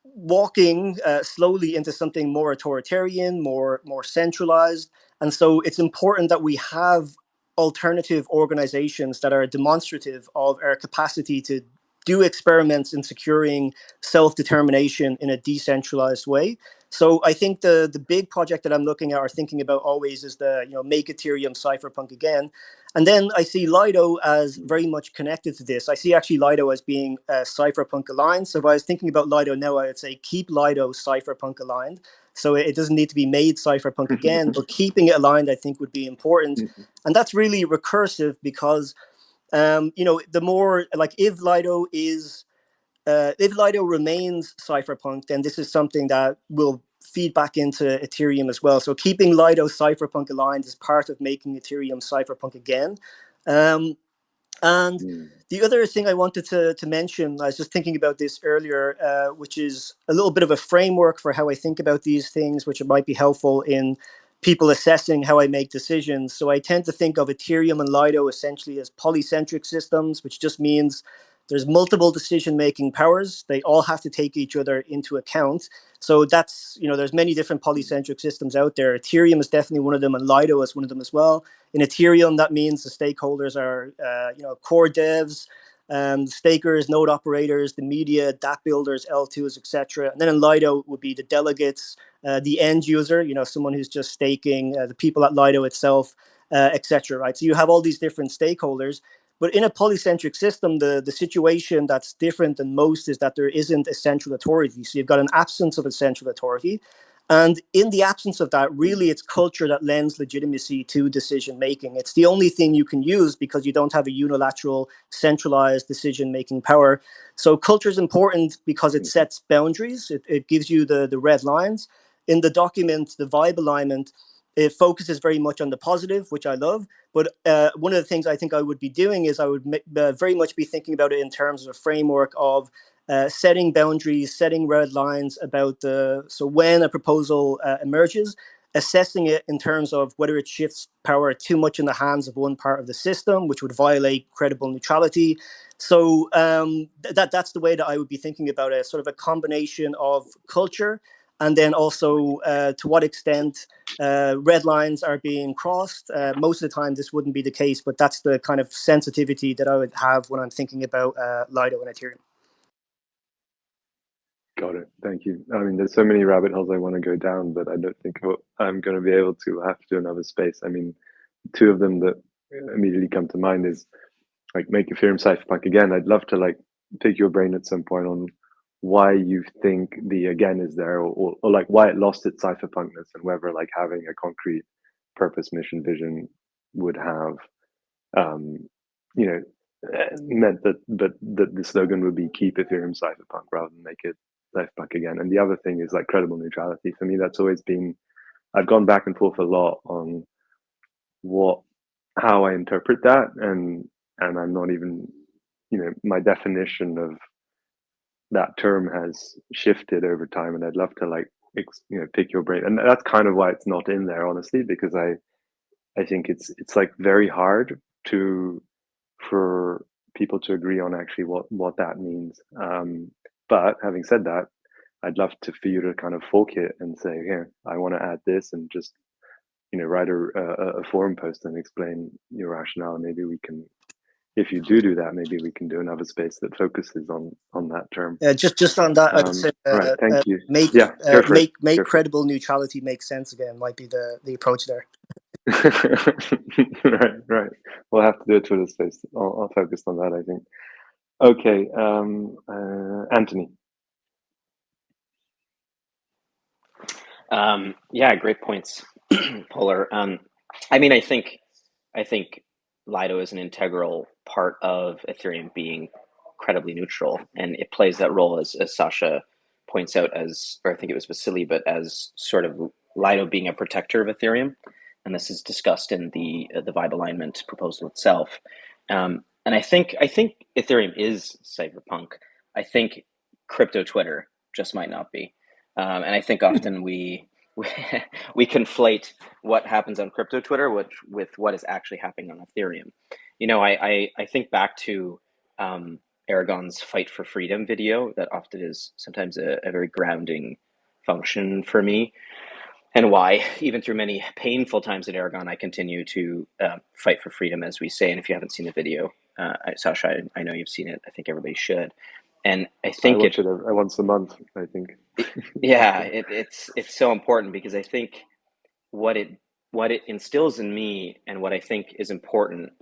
walking slowly into something more authoritarian, more centralized, And so it's important that we have alternative organizations that are demonstrative of our capacity to do experiments in securing self-determination in a decentralized way. So I think the big project that I'm looking at or thinking about always is the make Ethereum cypherpunk again. And then I see Lido as very much connected to this. I see actually Lido as being cypherpunk aligned. So if I was thinking about Lido now, I would say keep Lido cypherpunk aligned. So it doesn't need to be made cypherpunk again, but keeping it aligned I think would be important. And that's really recursive because the more like if Lido remains cypherpunk, then this is something that will feed back into Ethereum as well. So keeping Lido cypherpunk aligned is part of making Ethereum cypherpunk again. And the other thing I wanted to mention, I was just thinking about this earlier, which is a little bit of a framework for how I think about these things, which might be helpful in people assessing how I make decisions. So I tend to think of Ethereum and Lido essentially as polycentric systems, which just means there's multiple decision-making powers. They all have to take each other into account. So that's, there's many different polycentric systems out there. Ethereum is definitely one of them, and Lido is one of them as well. In Ethereum, that means the stakeholders are, core devs, stakers, node operators, the media, DApp builders, L2s, etc. And then in Lido would be the delegates, the end user, someone who's just staking, the people at Lido itself, etc. Right? So you have all these different stakeholders. But in a polycentric system, the situation that's different than most is that there isn't a central authority. So you've got an absence of a central authority. And in the absence of that, really, it's culture that lends legitimacy to decision making. It's the only thing you can use because you don't have a unilateral, centralized decision making power. So culture is important because it sets boundaries. It gives you the red lines. In the document, the vibe alignment, it focuses very much on the positive, which I love. But one of the things I think I would be doing is I would very much be thinking about it in terms of a framework of setting boundaries, setting red lines about so when a proposal emerges, assessing it in terms of whether it shifts power too much in the hands of one part of the system, which would violate credible neutrality. So that's the way that I would be thinking about it, sort of a combination of culture and then also to what extent red lines are being crossed. Most of the time this wouldn't be the case, but that's the kind of sensitivity that I would have when I'm thinking about Lido and Ethereum. Got it. Thank you. I mean, there's so many rabbit holes I want to go down, but I don't think I'm going to be able to. I have to do another space. I mean, two of them that immediately come to mind is like make Ethereum cypherpunk again. I'd love to like pick your brain at some point on why you think the again is there, or like why it lost its cypherpunkness, and whether like having a concrete purpose, mission, vision would have, meant that the slogan would be keep Ethereum cypherpunk rather than make it cypherpunk again. And the other thing is like credible neutrality. For me, that's always been, I've gone back and forth a lot on how I interpret that, and I'm not even, my definition of that term has shifted over time, and I'd love to like pick your brain. And that's kind of why it's not in there, honestly, because I think it's like very hard for people to agree on actually what that means. But having said that, I'd love for you to kind of fork it and say, here, I want to add this, and just write a forum post and explain your rationale. Maybe we can, if you do that, maybe we can do another space that focuses on that term. Just on that, I would say, right, thank you. Make credible neutrality make sense again might be the approach there. right. We'll have to do a Twitter space. I'll focus on that, I think. Okay, Anthony. Yeah, great points, Polar. I mean, I think Lido is an integral part of Ethereum being credibly neutral, and it plays that role as Sasha points out, or I think it was Vasily, but as sort of Lido being a protector of Ethereum, and this is discussed in the Vibe alignment proposal itself. And I think Ethereum is cypherpunk. I think crypto Twitter just might not be. And I think often we conflate what happens on crypto Twitter with what is actually happening on Ethereum. I think back to Aragon's Fight for Freedom video that often is sometimes a very grounding function for me. and why, even through many painful times at Aragon, I continue to fight for freedom, as we say. And if you haven't seen the video, Sasha, I know you've seen it. I think everybody should. And I think watch it once a month, I think. Yeah, it's so important, because I think what it instills in me, and what I think is important,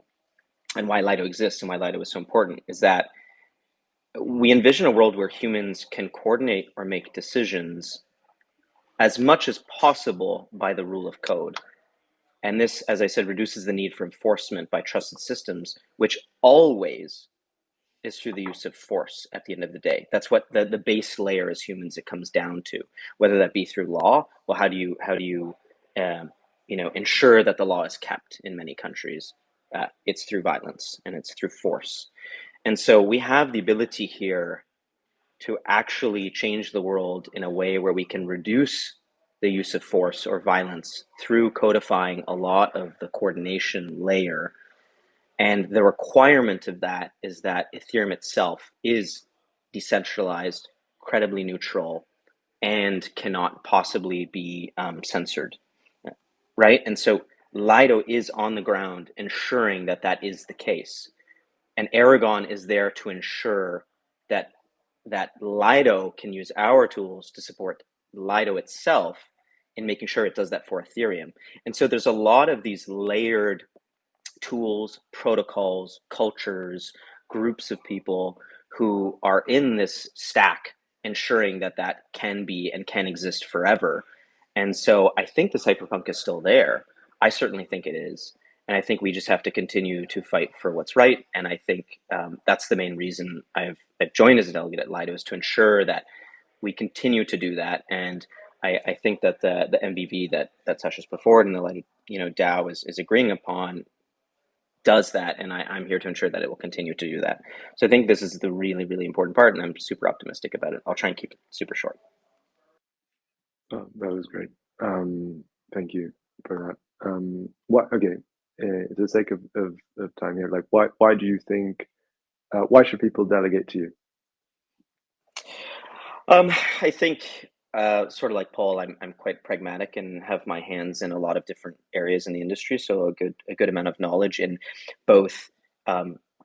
and why Lido exists and why Lido is so important, is that we envision a world where humans can coordinate or make decisions as much as possible by the rule of code. And this, as I said, reduces the need for enforcement by trusted systems, which always is through the use of force at the end of the day. That's what the base layer as humans it comes down to. Whether that be through law, well, how do you ensure that the law is kept in many countries? It's through violence and it's through force. And so we have the ability here to actually change the world in a way where we can reduce the use of force or violence through codifying a lot of the coordination layer. And the requirement of that is that Ethereum itself is decentralized, credibly neutral, and cannot possibly be censored, right? And so Lido is on the ground ensuring that that is the case. And Aragon is there to ensure that Lido can use our tools to support Lido itself in making sure it does that for Ethereum. And so there's a lot of these layered tools, protocols, cultures, groups of people who are in this stack, ensuring that that can be and can exist forever. And so I think the Cyberpunk is still there. I certainly think it is. And I think we just have to continue to fight for what's right. And I think that's the main reason I've joined as a delegate at Lido, is to ensure that we continue to do that. And I think that the MVV that Sasha's put forward and the Lido DAO is agreeing upon does that, and I'm here to ensure that it will continue to do that. So I think this is the really, really important part, and I'm super optimistic about it. I'll try and keep it super short. Oh, that was great. Thank you for that. For the sake of time here, like why do you think why should people delegate to you? I think sort of like Paul, I'm quite pragmatic and have my hands in a lot of different areas in the industry. So a good amount of knowledge in both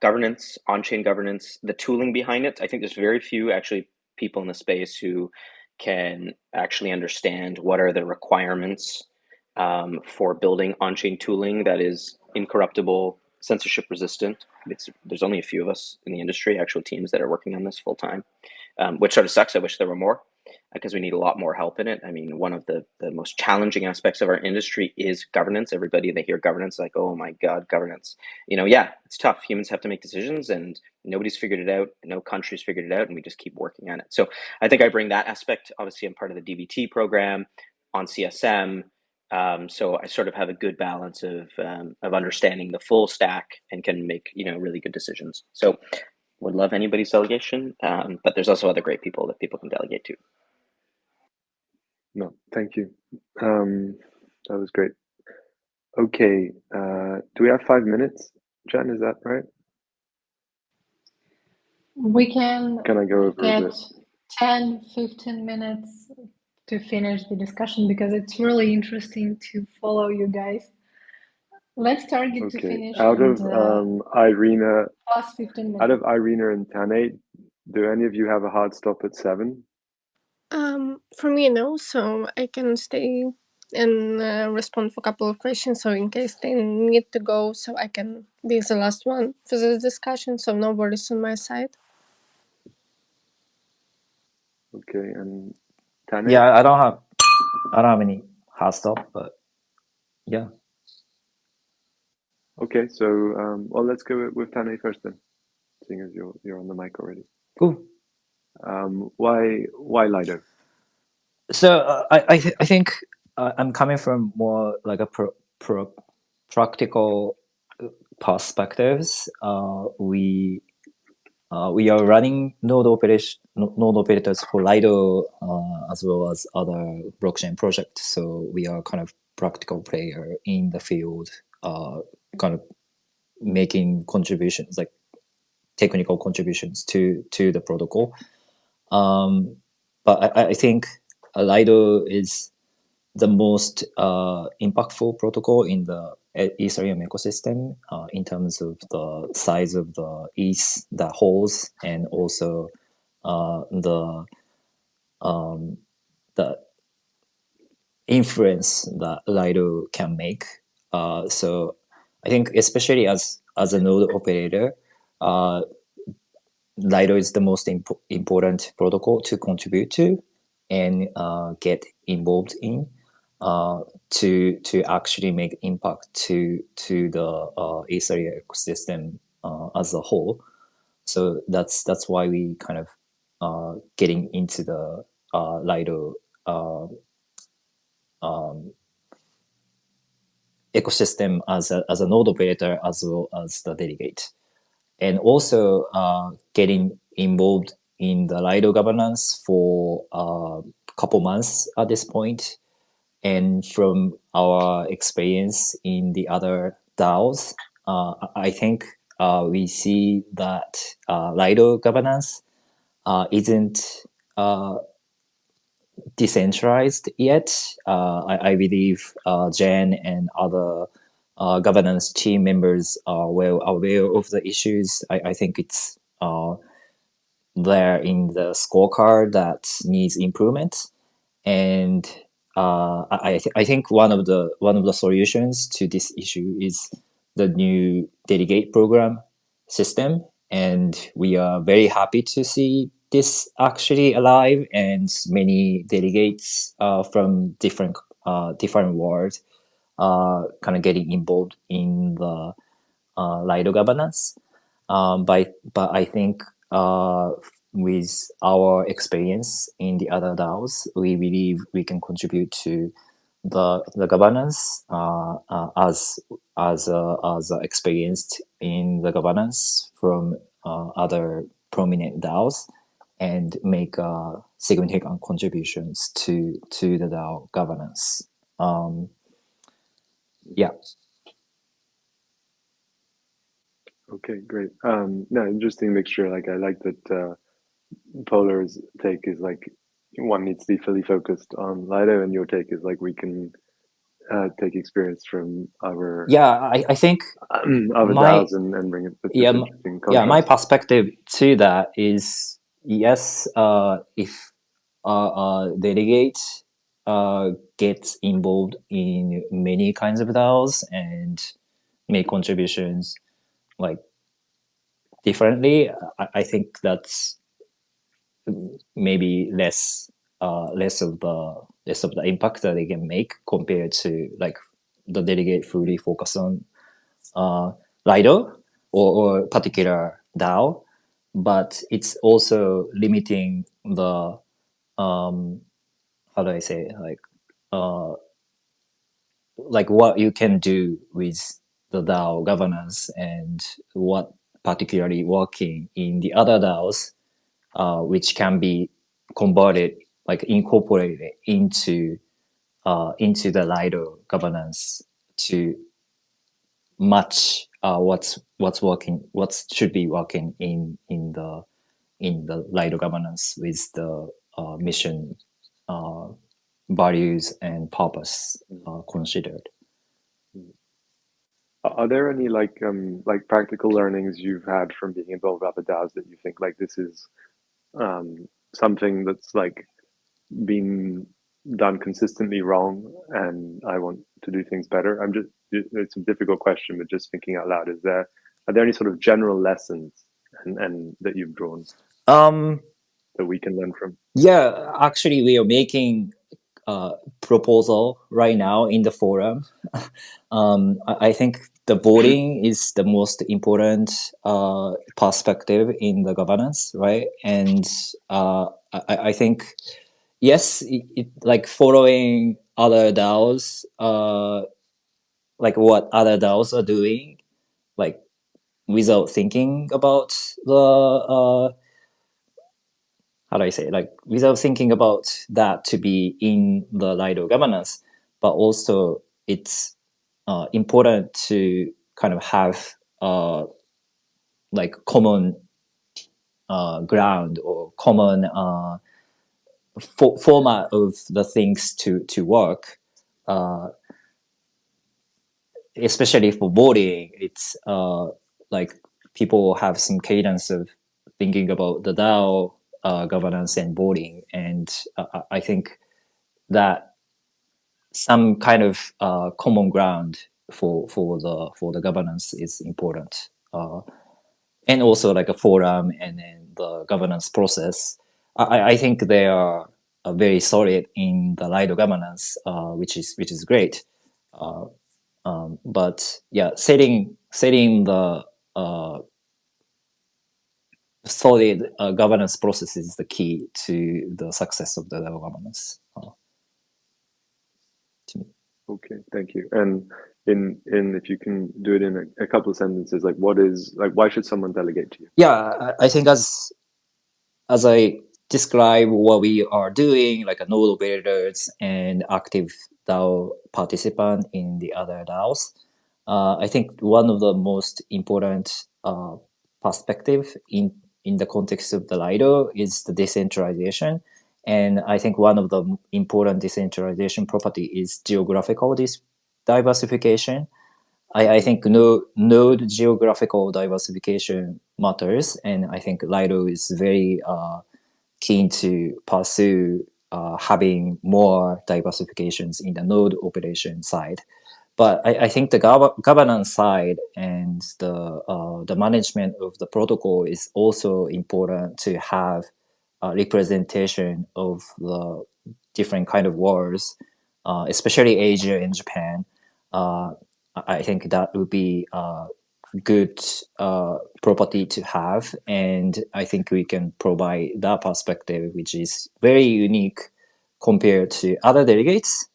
governance, on-chain governance, the tooling behind it. I think there's very few actually people in the space who can actually understand what are the requirements for building on-chain tooling that is incorruptible, censorship resistant. There's only a few of us in the industry, actual teams that are working on this full time, which sort of sucks. I wish there were more, because we need a lot more help in it. I mean, one of the most challenging aspects of our industry is governance. Everybody, they hear governance like, oh my God, governance. Yeah, it's tough. Humans have to make decisions, and nobody's figured it out. No country's figured it out, and we just keep working on it. So I think I bring that aspect. Obviously, I'm part of the DVT program on CSM. So I sort of have a good balance of understanding the full stack and can make really good decisions. So would love anybody's delegation, but there's also other great people that people can delegate to. No, thank you. That was great. Okay, do we have 5 minutes, Jen? Is that right? We can I go over get 10-15 minutes to finish the discussion, because it's really interesting to follow you guys. Let's target to finish out of Irina plus 15 minutes. Out of Irina and Tane, do any of you have a hard stop at 7? For me, no. So I can stay and respond for a couple of questions. So in case they need to go, so I can be the last one for this discussion. So no worries on my side. Okay, and Tane? Yeah, I don't have any hard stop, but yeah. Okay, so well, let's go with Tane first then, seeing as you're on the mic already. Cool. Why Lido? So I think I'm coming from more like a practical perspectives. We are running node operators for Lido as well as other blockchain projects. So we are kind of practical player in the field, kind of making contributions, like technical contributions to the protocol. But I think Lido is the most impactful protocol in the Ethereum ecosystem in terms of the size of the ETH that holds, and also the influence that Lido can make. So I think especially as a node operator, Lido is the most important protocol to contribute to and get involved in to actually make impact to the Ethereum ecosystem as a whole. So that's why we kind of getting into the Lido ecosystem as a node operator as well as the delegate, and also getting involved in the Lido governance for a couple months at this point. And from our experience in the other DAOs, I think we see that Lido governance isn't decentralized yet. I believe Jen and other governance team members are well aware of the issues. I think it's there in the scorecard that needs improvement, and I think one of the solutions to this issue is the new delegate program system, and we are very happy to see this actually alive, and many delegates from different worlds kind of getting involved in the Lido governance. But I think with our experience in the other DAOs, we believe we can contribute to the governance as experienced in the governance from other prominent DAOs, and make significant contributions to the DAO governance. Yeah. Okay, great. No, interesting mixture. Like, I like that Polar's take is like one needs to be fully focused on Lido, and your take is like we can take experience from our I think other my DAOs and bring it. It's yeah interesting my contrast. perspective to that is, yes, if delegate gets involved in many kinds of DAOs and make contributions like differently, I think that's maybe less of the impact that they can make compared to like the delegate fully focus on Lido or particular DAO, but it's also limiting the how do I say, like what you can do with the DAO governance, and what particularly working in the other DAOs, which can be converted, like incorporated into the Lido governance to match what's working, what should be working in the Lido governance with the mission, values, and purpose considered. Are there any like practical learnings you've had from being involved with other DAOs that you think like this is something that's like been done consistently wrong, and I want to do things better? It's a difficult question, but just thinking out loud, are there any sort of general lessons and that you've drawn that we can learn from? Yeah, actually, we are making proposal right now in the forum. I think the voting is the most important perspective in the governance, right? And I think, yes, like following other DAOs, like what other DAOs are doing, like without thinking about the how do I say, like without thinking about that to be in the Lido governance, but also it's important to kind of have like common ground or common format of the things to work, especially for voting, it's like people have some cadence of thinking about the DAO governance and voting, and I think that some kind of common ground for the governance is important, and also like a forum and then the governance process. I think they are very solid in the Lido governance, which is great. But yeah, setting the solid governance process is the key to the success of the DAO governance. To me. Okay, thank you. And in if you can do it in a couple of sentences, like what is like why should someone delegate to you? Yeah, I think as I describe what we are doing, like a node operators and active DAO participant in the other DAOs, I think one of the most important perspective in the context of the Lido is the decentralization. And I think one of the important decentralization property is geographical diversification. I think node geographical diversification matters, and I think Lido is very keen to pursue having more diversifications in the node operation side. But I think the governance side and the management of the protocol is also important to have a representation of the different kind of worlds, especially Asia and Japan. I think that would be a good property to have, and I think we can provide that perspective, which is very unique compared to other delegates.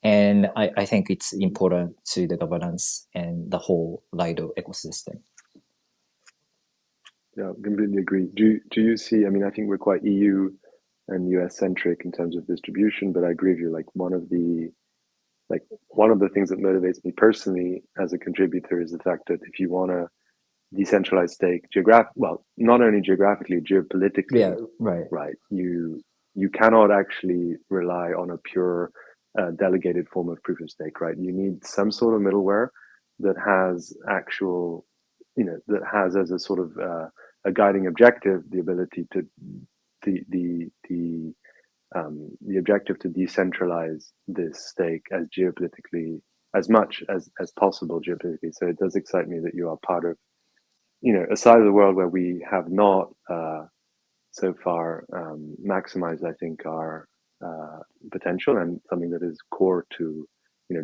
And I think it's important to the governance and the whole Lido ecosystem. Yeah, completely agree. Do you see? I mean, I think we're quite EU and US centric in terms of distribution, but I agree with you. Like one of the things that motivates me personally as a contributor is the fact that if you want to decentralized stake not only geographically, geopolitically, Yeah, right. You cannot actually rely on a pure delegated form of proof of stake, right? You need some sort of middleware that has actual, that has as a sort of a guiding objective the ability to the objective to decentralize this stake as much as possible geopolitically. So it does excite me that you are part of a side of the world where we have not so far maximized, I think, our potential, and something that is core to,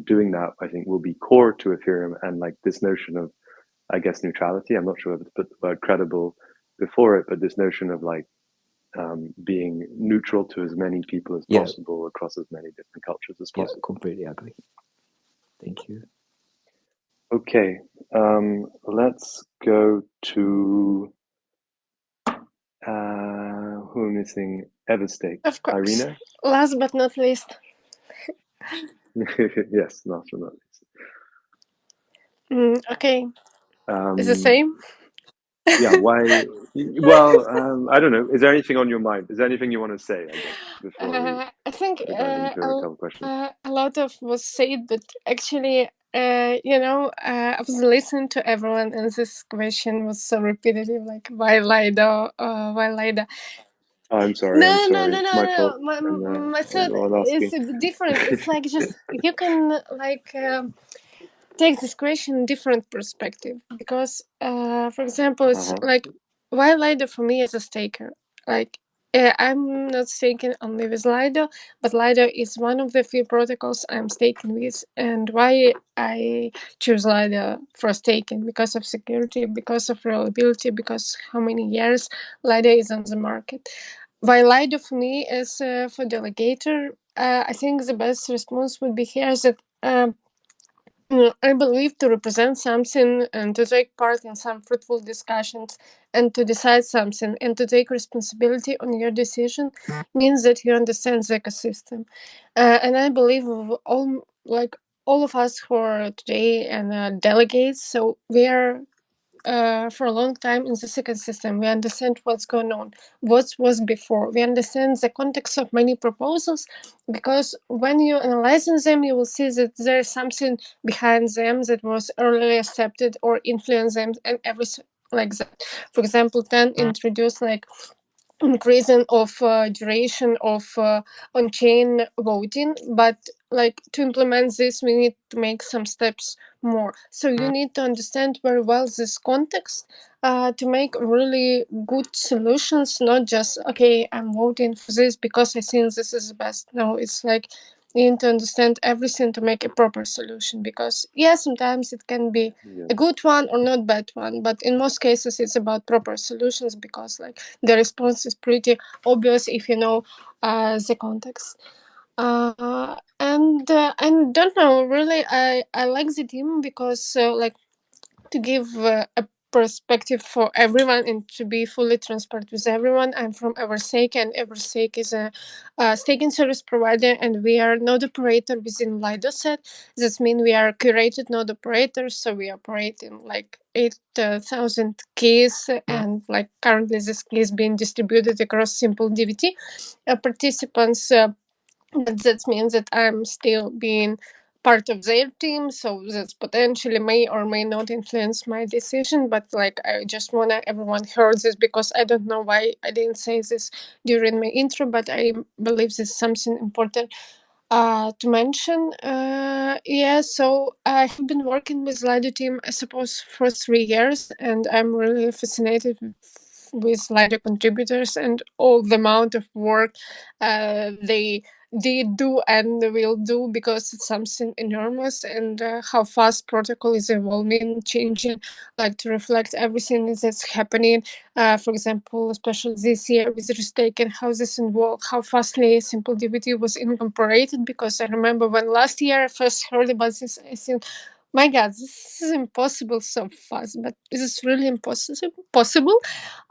doing that, I think will be core to Ethereum, and like this notion of, I guess, neutrality. I'm not sure if to put the word credible before it, but this notion of like being neutral to as many people as possible across as many different cultures as possible. Yeah, completely agree. Thank you. Okay, let's go to who am I missing? Everstake. Of course. Irina? Last but not least. Yes, last but not least. Okay. It's the same? Yeah, why? Well, I don't know. Is there anything on your mind? Is there anything you want to say, I guess, before we I think dive into a couple of questions? a lot of was said, but actually, I was listening to everyone, and this question was so repetitive, like, why Lido? Why Lido? I'm sorry. It's my fault. My thought is different. It's like just you can like take this question in different perspective, because for example, it's like why Lido for me as a staker. Like I'm not staking only with Lido, but Lido is one of the few protocols I'm staking with. And why I choose Lido for staking? Because of security, because of reliability, because how many years Lido is on the market. Why Lido for me is for delegator, I think the best response would be here is that I believe to represent something and to take part in some fruitful discussions and to decide something and to take responsibility on your decision means that you understand the ecosystem. And I believe all of us who are today and delegates, so we are for a long time in this ecosystem. We understand what's going on, what was before. We understand the context of many proposals, because when you analyzing them, you will see that there is something behind them that was earlier accepted or influenced them, and everything like that. For example, Tane introduced like increasing of duration of on-chain voting, but like to implement this we need to make some steps more. So you need to understand very well this context to make really good solutions, not just okay, I'm voting for this because I think this is the best. No, it's like you need to understand everything to make a proper solution, because yeah, sometimes it can be a good one or not bad one, but in most cases it's about proper solutions, because like the response is pretty obvious if you know the context. And I don't know, really, I like the team because like to give a perspective for everyone and to be fully transparent with everyone, I'm from Everstake, and Everstake is a staking service provider, and we are node operator within Lido set. That means we are curated node operators, so we operate in like 8,000 keys, and like currently this key is being distributed across simple DVT participants. But that means that I'm still being part of their team, so that potentially may or may not influence my decision. But like, I just wanna everyone heard this, because I don't know why I didn't say this during my intro, but I believe this is something important to mention. Yeah, so I have been working with Lido team, I suppose, for 3 years, and I'm really fascinated with Lido contributors and all the amount of work they did do and will do, because it's something enormous, and how fast protocol is evolving, changing, like to reflect everything that's happening. For example, especially this year with Restake and how this involved, how fastly simple DBT was incorporated. Because I remember when last year I first heard about this, I think, my God, this is impossible so fast. But is this really impossible? Possible?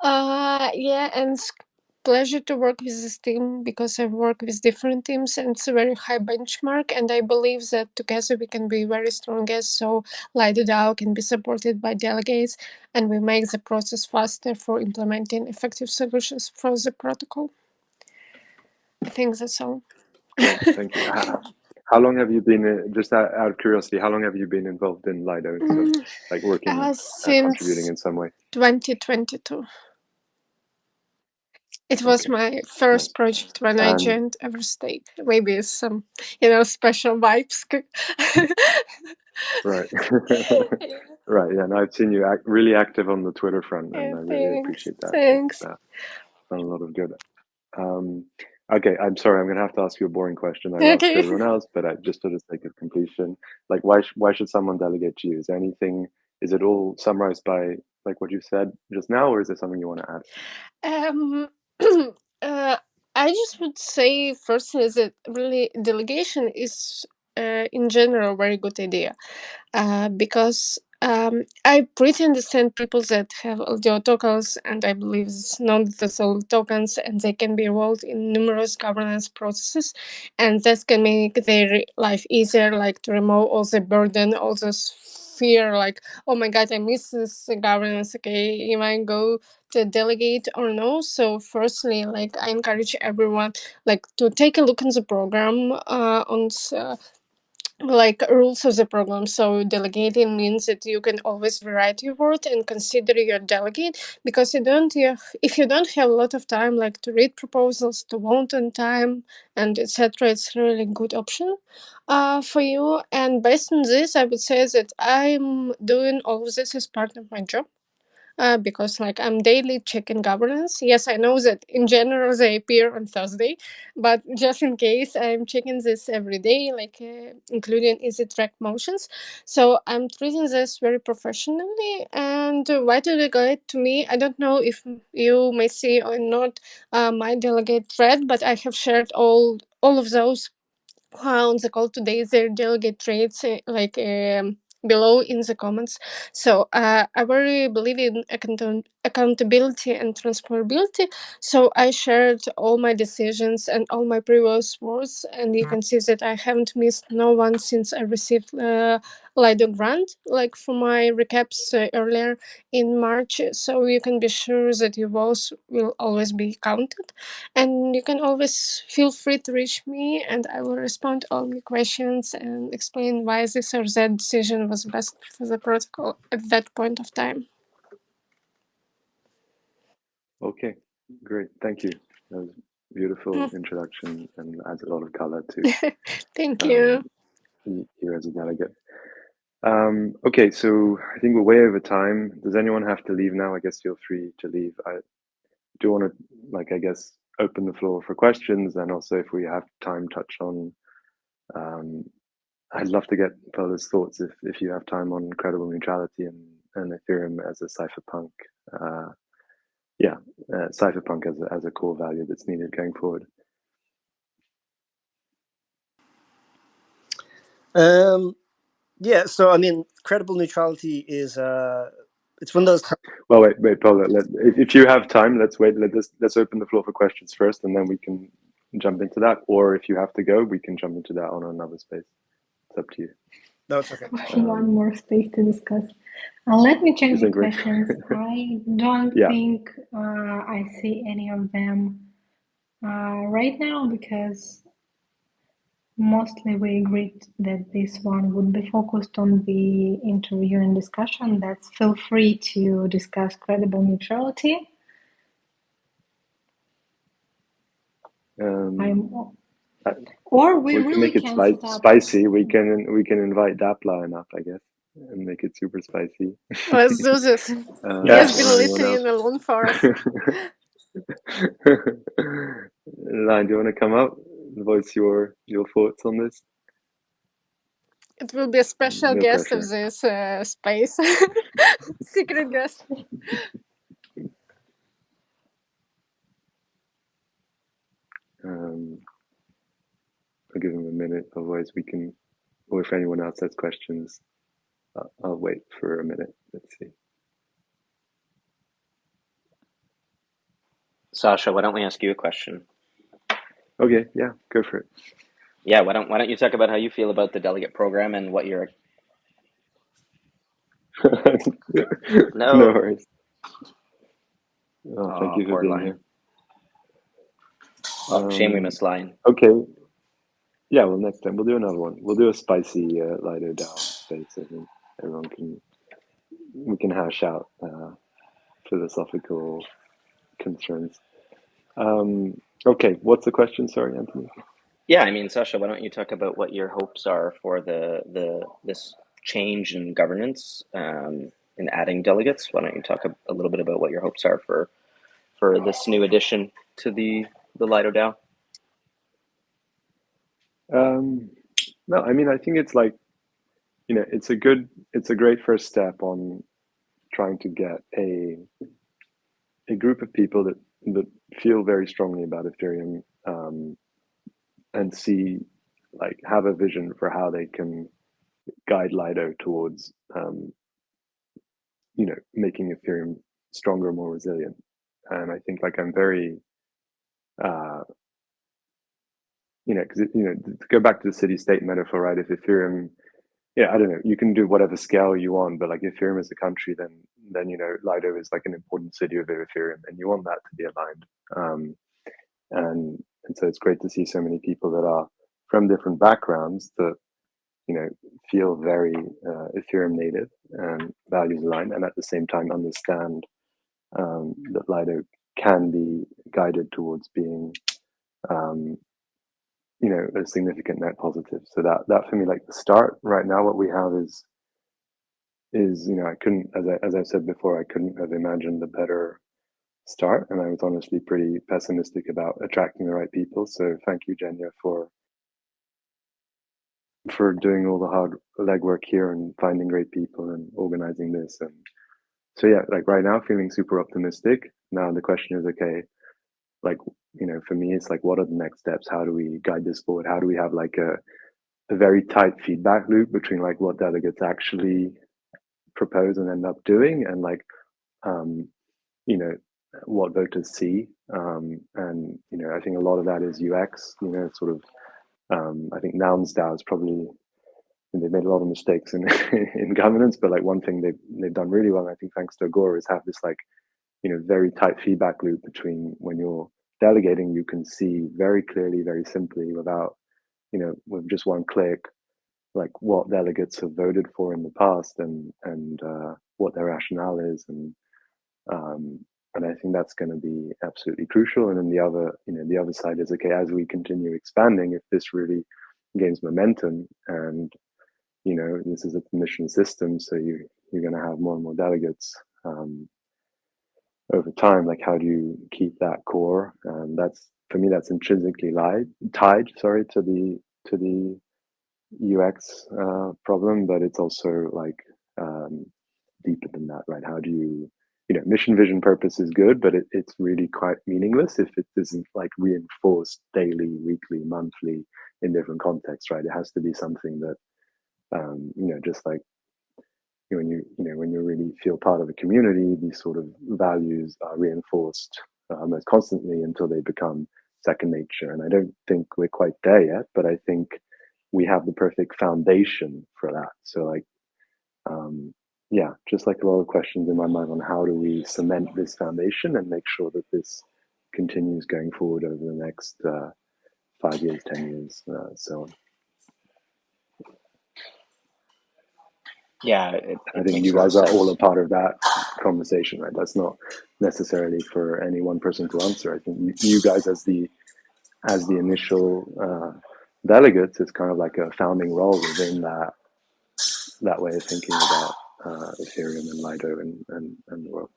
Yeah, and it's pleasure to work with this team, because I've worked with different teams and it's a very high benchmark, and I believe that together we can be very strong, as so Lido DAO can be supported by delegates, and we make the process faster for implementing effective solutions for the protocol. I think that's all. Cool, thank you. How long have you been, just out of curiosity, how long have you been involved in Lido? So, like working, contributing Since in some way? 2022. It was my first project when I joined Everstake. Maybe some, special vibes. Right. Right. Yeah. And I've seen you really active on the Twitter front, and I really appreciate that. Thanks. Done a lot of good. Okay. I'm sorry. I'm gonna have to ask you a boring question. I asked everyone else, but just for the sake of completion, like, why should someone delegate to you? Is there anything? Is it all summarized by like what you said just now, or is there something you want to add? I just would say firstly that really delegation is in general a very good idea, because I pretty understand people that have LDO tokens, and I believe it's not the sole tokens, and they can be involved in numerous governance processes, and that can make their life easier, like to remove all the burden, all this fear, like, oh my God, I miss this governance. Okay, am I go to delegate or no? So firstly, like, I encourage everyone like to take a look in the program on like rules of the program. So delegating means that you can always write your word and consider your delegate, because if you don't have a lot of time, like to read proposals, to vote on time, and etc., it's really good option for you. And based on this, I would say that I'm doing all of this as part of my job. Because like I'm daily checking governance. Yes, I know that in general they appear on Thursday, but just in case, I'm checking this every day, like including easy track motions. So I'm treating this very professionally. And why to delegate to me? I don't know if you may see or not my delegate thread, but I have shared all of those on the call today, their delegate traits below in the comments. So I really believe in accountability and transferability. So I shared all my decisions and all my previous words, and you can see that I haven't missed no one since I received Lido grant, like for my recaps earlier in March, so you can be sure that your votes will always be counted. And you can always feel free to reach me, and I will respond to all your questions and explain why this or that decision was best for the protocol at that point of time. Okay, great. Thank you. That was a beautiful introduction and adds a lot of color to Thank you. you as a delegate. Okay, so I think we're way over time. Does anyone have to leave now? I guess feel free to leave. I do want to, I guess, open the floor for questions, and also if we have time, touch on. I'd love to get Paula's thoughts if you have time on credible neutrality and Ethereum as a cypherpunk. Cypherpunk as a core value that's needed going forward. Yeah, so I mean, credible neutrality is it's one of those. Well, wait, Paula. If you have time, let's wait. Let's open the floor for questions first, and then we can jump into that. Or if you have to go, we can jump into that on another space. It's up to you. No, it's okay. One more space to discuss. Let me check You the think questions. I don't Yeah. think I see any of them right now, because mostly we agreed that this one would be focused on the interview and discussion. That's feel free to discuss credible neutrality. Or we can really make it can spicy. We can invite DappNode up, I guess, and make it super spicy. Let's do this. He has been listening alone for us. Line, do you want to come up, voice your thoughts on this? It will be a special guest of this space. Secret guest. I'll give him a minute, otherwise we can, or if anyone else has questions, I'll wait for a minute. Let's see. Sasha, why don't we ask you a question? Okay, yeah, go for it. Yeah, why don't you talk about how you feel about the delegate program and what you're... No worries. Oh, thank you for being here. Oh, shame we missed Line. Okay. Yeah, well, next time we'll do another one. We'll do a spicy Lido DAO space. I think we can hash out philosophical concerns. Okay, what's the question? Sorry, Anthony. Yeah, I mean, Sasha, why don't you talk about what your hopes are for this change in governance in adding delegates? Why don't you talk a little bit about what your hopes are for this new addition to the Lido DAO? No, I mean, I think it's it's a great first step on trying to get a group of people that feel very strongly about Ethereum and see, have a vision for how they can guide Lido towards, making Ethereum stronger, more resilient. And I think I'm very, because to go back to the city-state metaphor, right? If Ethereum, I don't know, you can do whatever scale you want, but if Ethereum is a country, then Lido is an important city of Ethereum, and you want that to be aligned. And so it's great to see so many people that are from different backgrounds that feel very Ethereum native and values aligned, and at the same time understand that Lido can be guided towards being a significant net positive. So that for me, the start right now, what we have is I couldn't, as I said before, I couldn't have imagined a better start, and I was honestly pretty pessimistic about attracting the right people. So thank you, Jenya, for doing all the hard legwork here and finding great people and organizing this. And so yeah, right now feeling super optimistic. Now the question is, okay, for me, it's what are the next steps? How do we guide this forward? How do we have a very tight feedback loop between what delegates actually propose and end up doing, and what voters see. And I think a lot of that is UX. I think Nouns DAO is probably and they've made a lot of mistakes in in governance, but like one thing they've done really well, and I think thanks to Agora, is have this like, you know, very tight feedback loop between when you're delegating, you can see very clearly, very simply, without, you know, with just one click, like what delegates have voted for in the past, and what their rationale is, and I think that's going to be absolutely crucial. And then the other, you know, the other side is, okay, as we continue expanding, if this really gains momentum, and you know, this is a permission system, so you're going to have more and more delegates over time. Like, how do you keep that core? That's, for me, that's intrinsically tied, sorry, to the UX problem, but it's also like deeper than that, right? How do you, you know, mission, vision, purpose is good, but it's really quite meaningless if it isn't like reinforced daily, weekly, monthly in different contexts, right? It has to be something that, you know, just like when you really feel part of a community, these sort of values are reinforced most constantly until they become second nature. And I don't think we're quite there yet, but I think we have the perfect foundation for that. So like, yeah, just like a lot of questions in my mind on how do we cement this foundation and make sure that this continues going forward over the next 5 years, 10 years, so on. Yeah, I think you guys are all a part of that conversation, right? That's not necessarily for any one person to answer. I think you guys, as the initial delegates, it's kind of like a founding role within that way of thinking about Ethereum and Lido and the world.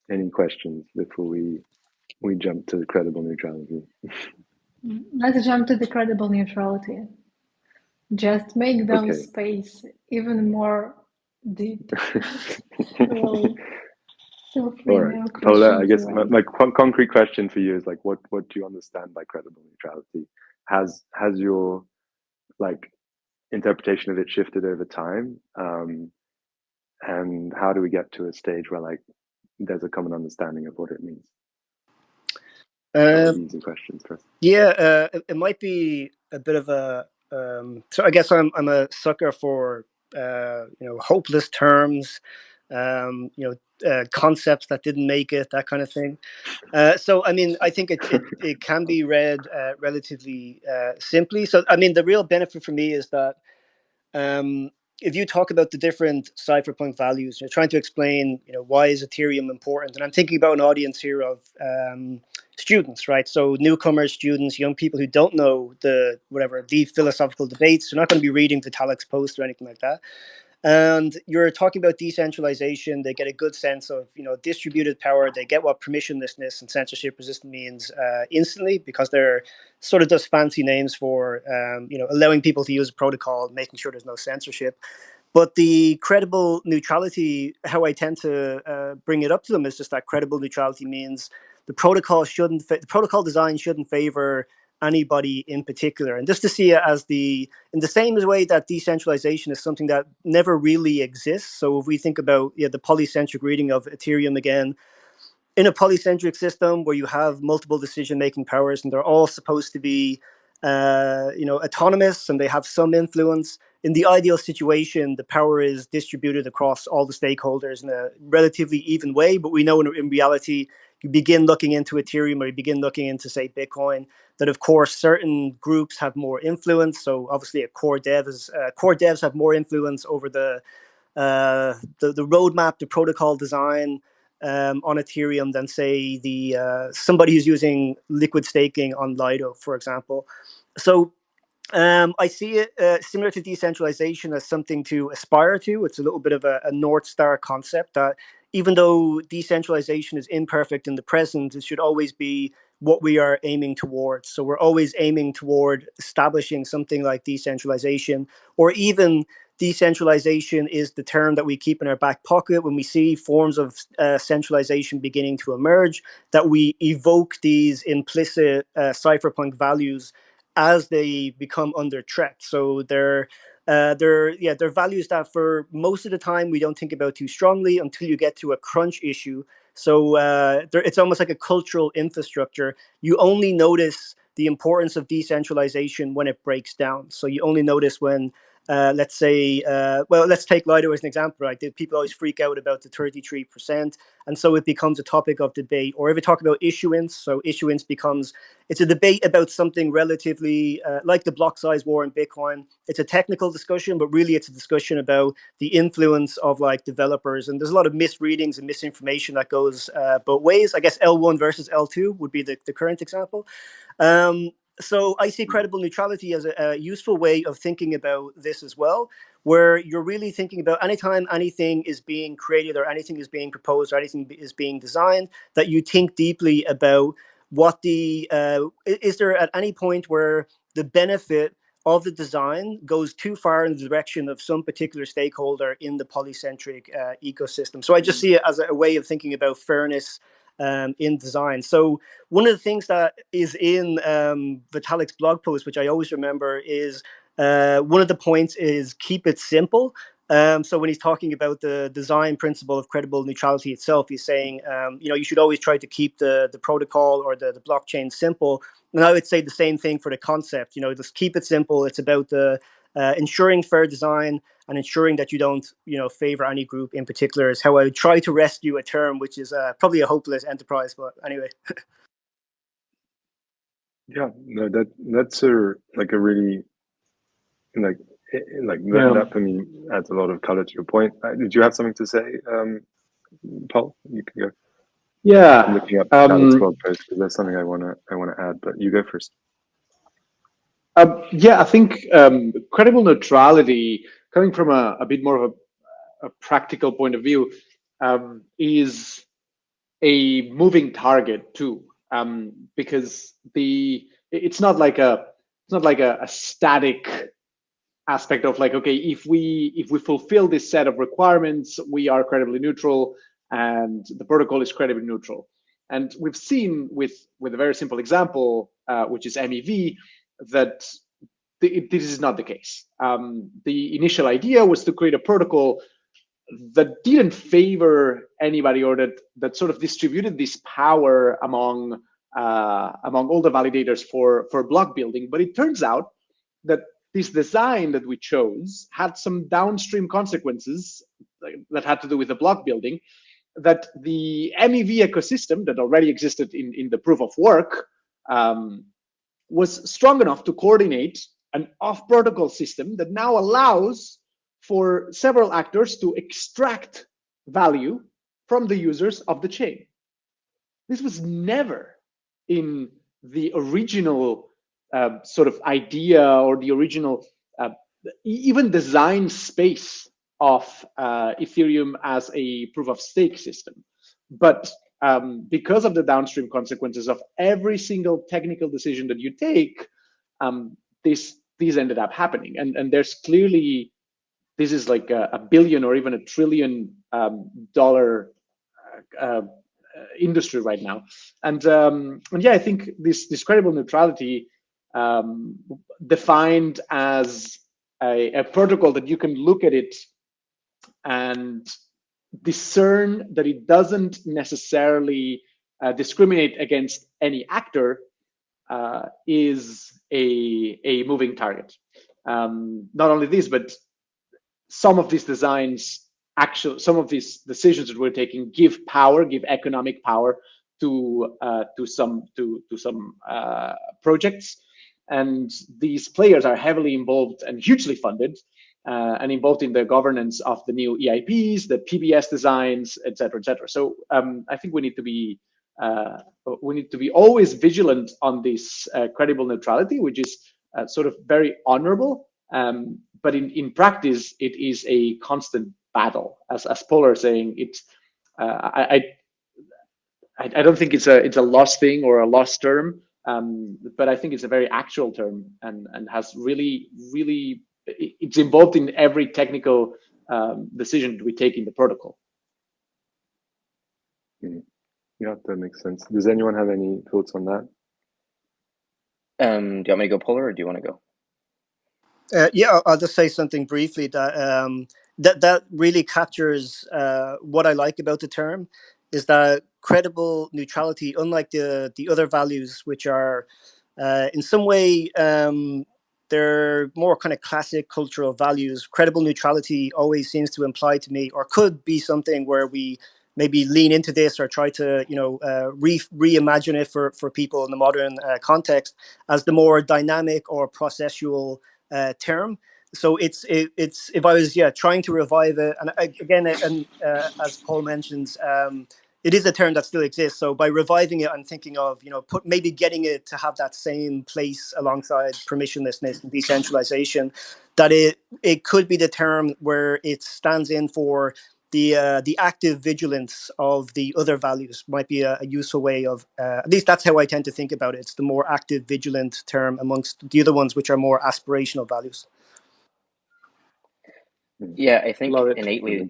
Any questions before we jump to the credible neutrality? Let's jump to the credible neutrality. Just make those space even more deep. Really. Feel free. All right, Paula, I guess my concrete question for you is like, what do you understand by credible neutrality? Has your like interpretation of it shifted over time? And how do we get to a stage where like there's a common understanding of what it means? Easy questions first. Yeah, it might be a bit of a so I guess I'm a sucker for you know, hopeless terms, you know, concepts that didn't make it, that kind of thing. So I mean, I think it can be read relatively simply. So I mean, the real benefit for me is that if you talk about the different cypherpunk values, you're trying to explain, you know, why is Ethereum important, and I'm thinking about an audience here of students, right? So newcomers, students, young people who don't know the philosophical debates. They're not going to be reading Vitalik's post or anything like that. And you're talking about decentralization. They get a good sense of, you know, distributed power. They get what permissionlessness and censorship resistant means instantly, because they're sort of just fancy names for, you know, allowing people to use a protocol, making sure there's no censorship. But the credible neutrality, how I tend to bring it up to them is just that credible neutrality means the protocol design shouldn't favor anybody in particular. And just to see it as in the same way that decentralization is something that never really exists. So if we think about the polycentric reading of Ethereum again, in a polycentric system where you have multiple decision-making powers and they're all supposed to be you know, autonomous and they have some influence, in the ideal situation, the power is distributed across all the stakeholders in a relatively even way. But we know in reality, you begin looking into Ethereum or you begin looking into, say, Bitcoin, that of course certain groups have more influence. So obviously, core devs have more influence over the roadmap, the protocol design on Ethereum than, say, somebody who's using liquid staking on Lido, for example. So I see it similar to decentralization as something to aspire to. It's a little bit of a North Star concept that even though decentralization is imperfect in the present, it should always be what we are aiming towards. So we're always aiming toward establishing something like decentralization, or even decentralization is the term that we keep in our back pocket when we see forms of centralization beginning to emerge, that we evoke these implicit cypherpunk values as they become under threat. So they're values that for most of the time we don't think about too strongly until you get to a crunch issue. So it's almost like a cultural infrastructure. You only notice the importance of decentralization when it breaks down. So you only notice when, let's say, let's take Lido as an example, right? People always freak out about the 33%. And so it becomes a topic of debate. Or if we talk about issuance, so issuance becomes, it's a debate about something relatively like the block size war in Bitcoin. It's a technical discussion, but really it's a discussion about the influence of like developers. And there's a lot of misreadings and misinformation that goes both ways. I guess L1 versus L2 would be the current example. So I see credible neutrality as a useful way of thinking about this as well, where you're really thinking about anytime anything is being created or anything is being proposed or anything is being designed, that you think deeply about what is there at any point where the benefit of the design goes too far in the direction of some particular stakeholder in the polycentric ecosystem. So I just see it as a way of thinking about fairness in design. So one of the things that is in Vitalik's blog post, which I always remember, is one of the points is keep it simple. So when he's talking about the design principle of credible neutrality itself, he's saying, you should always try to keep the protocol or the blockchain simple. And I would say the same thing for the concept. Just keep it simple. It's about the ensuring fair design and ensuring that you don't, favor any group in particular is how I would try to rescue a term, which is probably a hopeless enterprise. But anyway. Yeah, no, that's a really that for me adds a lot of color to your point. Did you have something to say, Paul? You can go. Yeah, I'm looking up Vitalik's blog post because there's something I want to add, but you go first. I think credible neutrality, coming from a bit more of a practical point of view, is a moving target too, because it's not like a static aspect of like, okay, if we fulfill this set of requirements, we are credibly neutral, and the protocol is credibly neutral. And we've seen with a very simple example, which is MEV, that this is not the case. The initial idea was to create a protocol that didn't favor anybody, or that sort of distributed this power among all the validators for block building. But it turns out that this design that we chose had some downstream consequences that had to do with the block building, that the MEV ecosystem that already existed in the proof of work was strong enough to coordinate an off-protocol system that now allows for several actors to extract value from the users of the chain. This was never in the original sort of idea or the original even design space of Ethereum as a proof of stake system. But because of the downstream consequences of every single technical decision that you take, these ended up happening. And there's clearly, this is like a billion or even $1 trillion industry right now. And yeah, I think this credible neutrality defined as a protocol that you can look at it and discern that it doesn't necessarily discriminate against any actor is a moving target. Not only this, but some of these designs, some of these decisions that we're taking give economic power to some projects, and these players are heavily involved and hugely funded and involved in the governance of the new EIPs, the PBS designs, et cetera, et cetera. So I think we need to be always vigilant on this credible neutrality, which is sort of very honorable. But in practice, it is a constant battle. As Paul is saying, it's I don't think it's a lost thing or a lost term, but I think it's a very actual term and has really it's involved in every technical decision we take in the protocol. Yeah, that makes sense. Does anyone have any thoughts on that? Do you want me to go polar, or do you want to go? Yeah, I'll just say something briefly that that really captures what I like about the term, is that credible neutrality, unlike the other values, which are in some way they're more kind of classic cultural values. Credible neutrality always seems to imply to me, or could be something where we maybe lean into this or try to reimagine it for people in the modern context as the more dynamic or processual term. So it's if I was trying to revive it, and again, as Paul mentions, it is a term that still exists. So by reviving it, I'm thinking of maybe getting it to have that same place alongside permissionlessness and decentralization. That it could be the term where it stands in for the active vigilance of the other values. Might be a useful way of at least that's how I tend to think about it. It's the more active vigilant term amongst the other ones, which are more aspirational values. Yeah, I think Love it. innately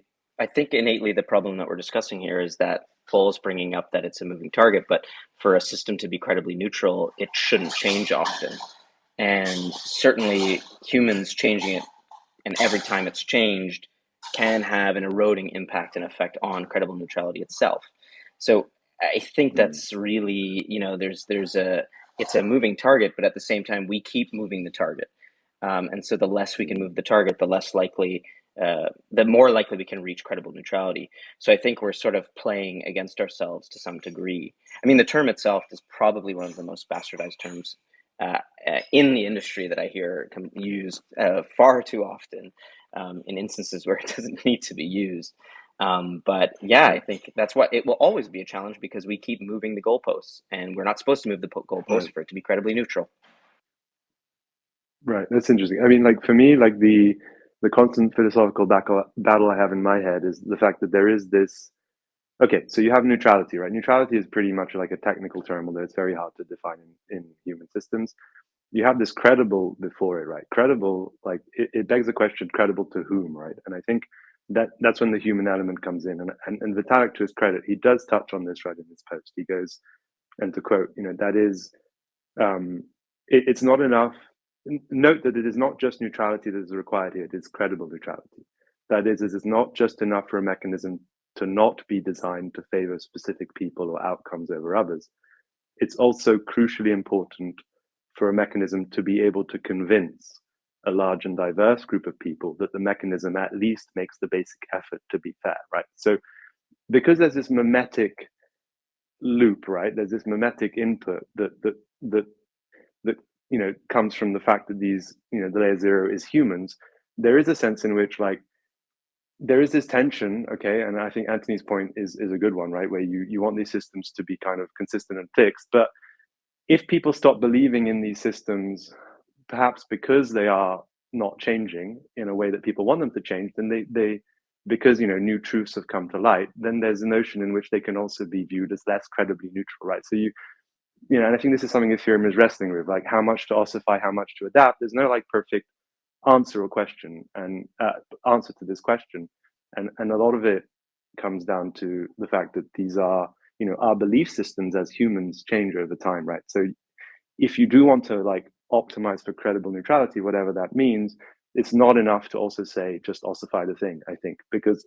the problem that we're discussing here is that Paul is bringing up that it's a moving target, but for a system to be credibly neutral, it shouldn't change often. And certainly humans changing it, and every time it's changed, can have an eroding impact and effect on credible neutrality itself. So I think that's really, it's a moving target, but at the same time, we keep moving the target. And so the less we can move the target, the more likely we can reach credible neutrality. So I think we're sort of playing against ourselves to some degree. I mean, the term itself is probably one of the most bastardized terms in the industry that I hear used far too often in instances where it doesn't need to be used. But yeah, I think that's what it will always be a challenge, because we keep moving the goalposts, and we're not supposed to move the goalposts for it to be credibly neutral. Right, that's interesting. I mean, like for me, like the constant philosophical battle I have in my head is the fact that there is this. Okay, so you have neutrality, right? Neutrality is pretty much like a technical term, although it's very hard to define in human systems. You have this credible before it, right? Credible, like it begs the question, credible to whom, right? And I think that's when the human element comes in. And Vitalik, to his credit, he does touch on this right in his post. He goes, and to quote, that is, it's not enough. Note that it is not just neutrality that is required here, it is credible neutrality. That is, it is not just enough for a mechanism to not be designed to favor specific people or outcomes over others. It's also crucially important for a mechanism to be able to convince a large and diverse group of people that the mechanism at least makes the basic effort to be fair, right? So because there's this mimetic loop, right? There's this mimetic input that comes from the fact that these, the layer zero is humans. There is a sense in which like there is this tension, okay, and I think Anthony's point is a good one, right? Where you want these systems to be kind of consistent and fixed, but if people stop believing in these systems, perhaps because they are not changing in a way that people want them to change, then they because new truths have come to light, then there's a notion in which they can also be viewed as less credibly neutral, right? So and I think this is something Ethereum is wrestling with, like how much to ossify, how much to adapt. There's no like perfect answer or question and answer to this question, and a lot of it comes down to the fact that these are our belief systems as humans change over time, right? So if you do want to like optimize for credible neutrality, whatever that means, it's not enough to also say just ossify the thing, I think, because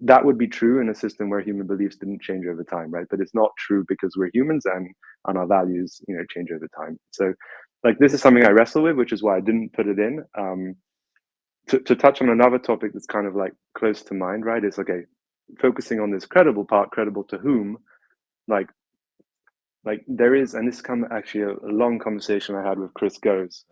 that would be true in a system where human beliefs didn't change over time, right? But it's not true because we're humans and our values, change over time. So like this is something I wrestle with, which is why I didn't put it in. To touch on another topic that's kind of like close to mind, right? Is okay, focusing on this credible part, credible to whom, like there is, and this come actually a long conversation I had with Chris Goes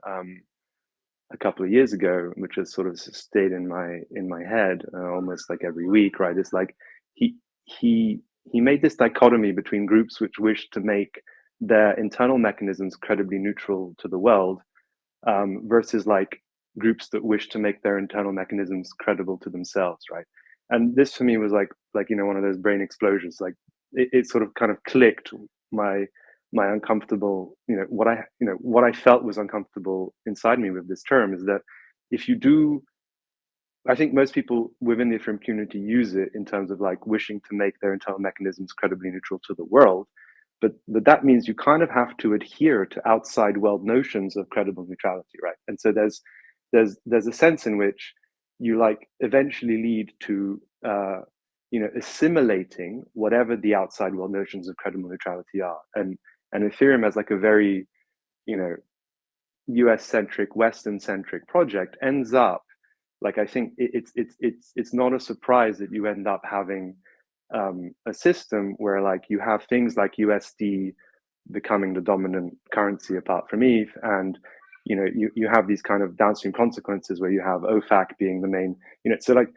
a couple of years ago, which has sort of stayed in my head almost like every week, right? It's like he made this dichotomy between groups which wish to make their internal mechanisms credibly neutral to the world versus like groups that wish to make their internal mechanisms credible to themselves, right? And this for me was like one of those brain explosions. Like it sort of kind of clicked my uncomfortable, what I felt was uncomfortable inside me with this term is that if you do, I think most people within the Ethereum community use it in terms of like wishing to make their internal mechanisms credibly neutral to the world. but that means you kind of have to adhere to outside world notions of credible neutrality, right? And so there's a sense in which you like eventually lead to assimilating whatever the outside world notions of credible neutrality are, and Ethereum as like a very US centric, Western centric project ends up like, I think it's not a surprise that you end up having a system where like you have things like USD becoming the dominant currency apart from ETH, and you have these kind of downstream consequences where you have OFAC being the main, so like,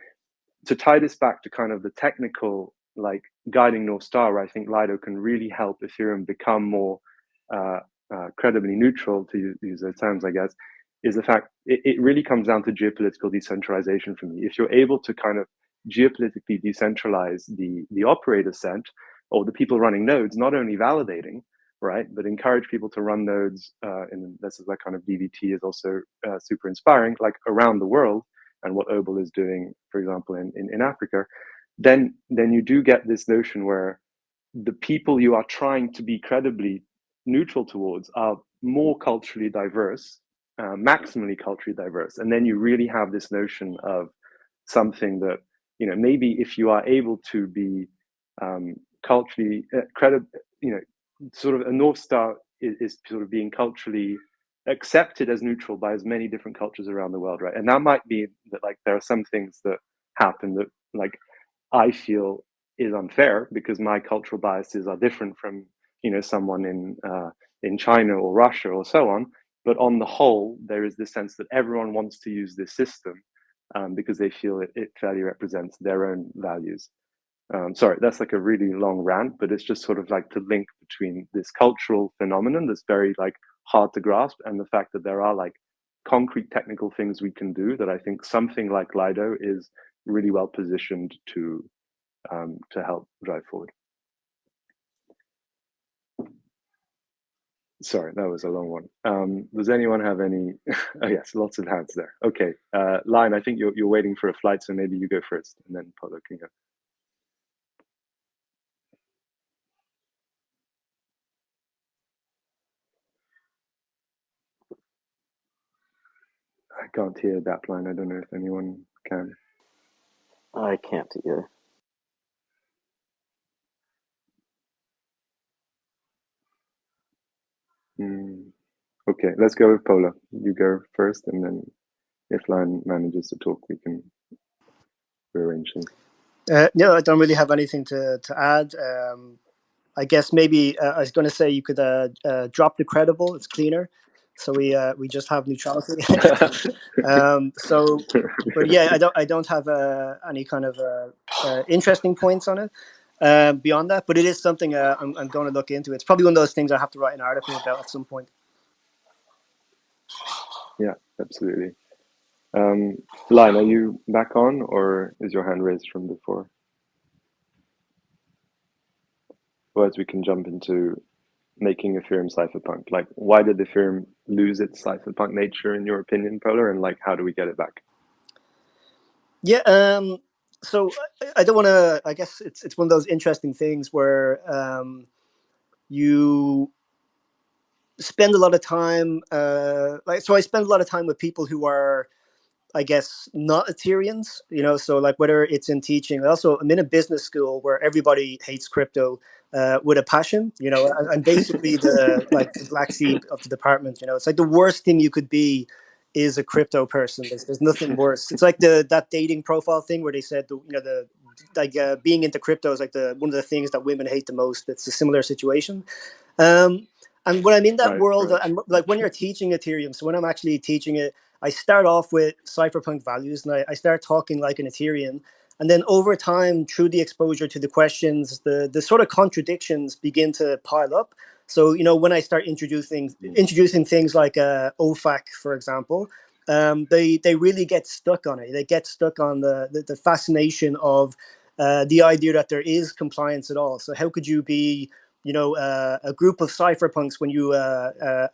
to tie this back to kind of the technical like guiding North Star, where I think Lido can really help Ethereum become more credibly neutral, to use those terms, I guess, is the fact it really comes down to geopolitical decentralization for me. If you're able to kind of geopolitically decentralize the operator set or the people running nodes, not only validating, right, but encourage people to run nodes, and this is where kind of DVT is also super inspiring, like around the world, and what Obel is doing, for example, in Africa, then you do get this notion where the people you are trying to be credibly neutral towards are more culturally diverse, maximally culturally diverse. And then you really have this notion of something that, maybe if you are able to be culturally credible, sort of a North Star is sort of being culturally accepted as neutral by as many different cultures around the world, right? And that might be that like there are some things that happen that like I feel is unfair because my cultural biases are different from someone in China or Russia or so on. But on the whole, there is this sense that everyone wants to use this system because they feel it fairly represents their own values. Sorry, that's like a really long rant, but it's just sort of like to link between this cultural phenomenon that's very like hard to grasp and the fact that there are like concrete technical things we can do that I think something like Lido is really well positioned to help drive forward. Sorry, that was a long one. Does anyone have any? Oh yes, lots of hands there. Okay, Lion, I think you're waiting for a flight, so maybe you go first, and then Polo can go. I can't hear that line. I don't know if anyone can. I can't either. Okay, let's go with Polo. You go first, and then if Lion manages to talk, we can rearrange things. No, I don't really have anything to add. I guess maybe I was going to say you could drop the credible. It's cleaner. So we just have neutrality. But yeah, I don't have any kind of interesting points on it beyond that. But it is something I'm going to look into. It's probably one of those things I have to write an article about at some point. Yeah, absolutely. Lion, are you back on, or is your hand raised from before? Otherwise, we can jump into making Ethereum cypherpunk. Like, why did Ethereum lose its cypherpunk nature, in your opinion, Polar? And like, how do we get it back? Yeah. So I don't want to. I guess it's one of those interesting things where you spend a lot of time. So I spend a lot of time with people who are, I guess, not Ethereans, so like whether it's in teaching. Also, I'm in a business school where everybody hates crypto with a passion, I'm basically the black sheep of the department. It's like the worst thing you could be is a crypto person. There's nothing worse. It's like that dating profile thing where they said, being into crypto is like one of the things that women hate the most. It's a similar situation. And when I'm in that world, right. And like when you're teaching Ethereum, so when I'm actually teaching it, I start off with cypherpunk values, and I start talking like an Etherean. And then over time, through the exposure to the questions, the sort of contradictions begin to pile up. So, when I start introducing things like OFAC, for example, they really get stuck on it. They get stuck on the fascination of the idea that there is compliance at all. So how could you be a group of cypherpunks when you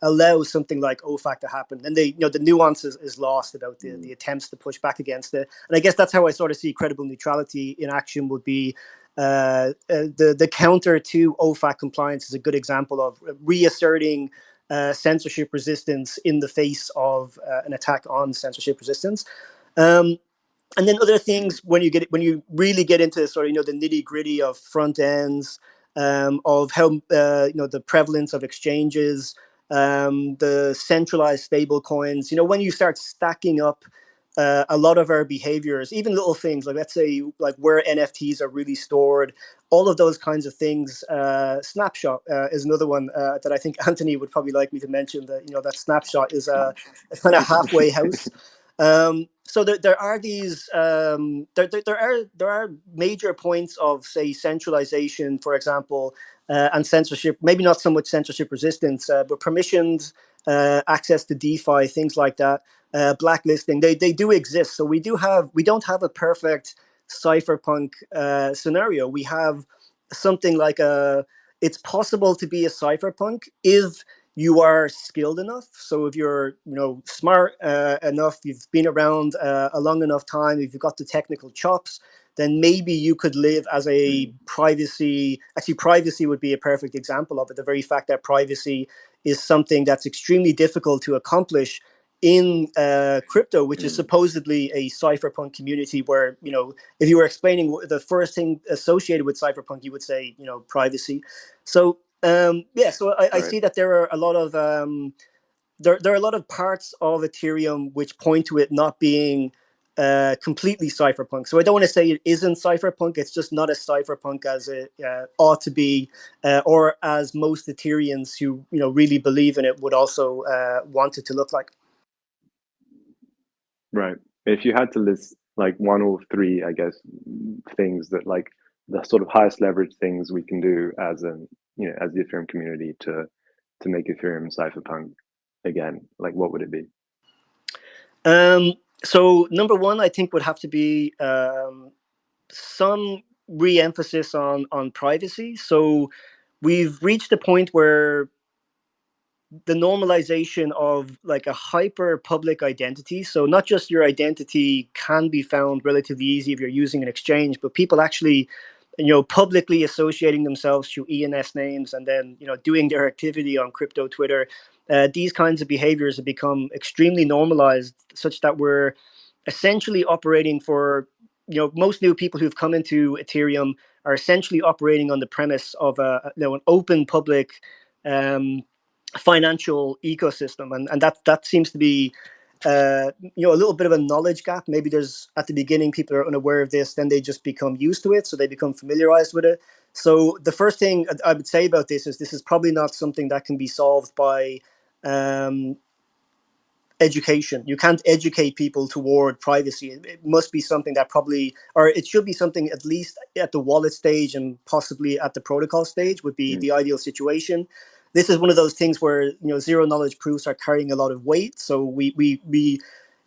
allow something like OFAC to happen? And the nuance is lost about the attempts to push back against it. And I guess that's how I sort of see credible neutrality in action would be The counter to OFAC compliance is a good example of reasserting censorship resistance in the face of an attack on censorship resistance. And then other things when you really get into sort of the nitty gritty of front ends, of how the prevalence of exchanges, the centralized stable coins. When you start stacking up a lot of our behaviors, even little things like, let's say, like where NFTs are really stored, all of those kinds of things. Snapshot is another one that I think Anthony would probably like me to mention. That that Snapshot is a kind of halfway house. So there are these there are major points of, say, centralization, for example, and censorship. Maybe not so much censorship resistance, but permissions, access to DeFi, things like that. Blacklisting, they do exist. So we don't have a perfect cypherpunk scenario. We have something like it's possible to be a cypherpunk if you are skilled enough. So if you're smart enough, you've been around a long enough time, if you've got the technical chops, then maybe you could live as a privacy. Actually, privacy would be a perfect example of it. The very fact that privacy is something that's extremely difficult to accomplish in crypto, which is supposedly a cypherpunk community, where if you were explaining the first thing associated with cypherpunk, you would say privacy. So so I see that there are a lot of there are a lot of parts of Ethereum which point to it not being completely cypherpunk. So I don't want to say it isn't cypherpunk. It's just not as cypherpunk as it ought to be, or as most Ethereans who really believe in it would also want it to look like. Right. If you had to list like one or three, I guess, things that like the sort of highest leverage things we can do as as the Ethereum community to make Ethereum cypherpunk again, like what would it be? So number one, I think, would have to be some re-emphasis on privacy. So we've reached a point where the normalization of like a hyper public identity. So not just your identity can be found relatively easy if you're using an exchange, but people actually, publicly associating themselves through ENS names and then, doing their activity on crypto Twitter. These kinds of behaviors have become extremely normalized, such that we're essentially operating for, most new people who've come into Ethereum are essentially operating on the premise of an open public financial ecosystem, and that seems to be a little bit of a knowledge gap. Maybe there's, at the beginning, people are unaware of this, then they just become used to it, so they become familiarized with it. So the first thing I would say about this is probably not something that can be solved by education. You can't educate people toward privacy. It must be something that probably, or it should be something at least at the wallet stage and possibly at the protocol stage would be the ideal situation. This is one of those things where zero knowledge proofs are carrying a lot of weight. So we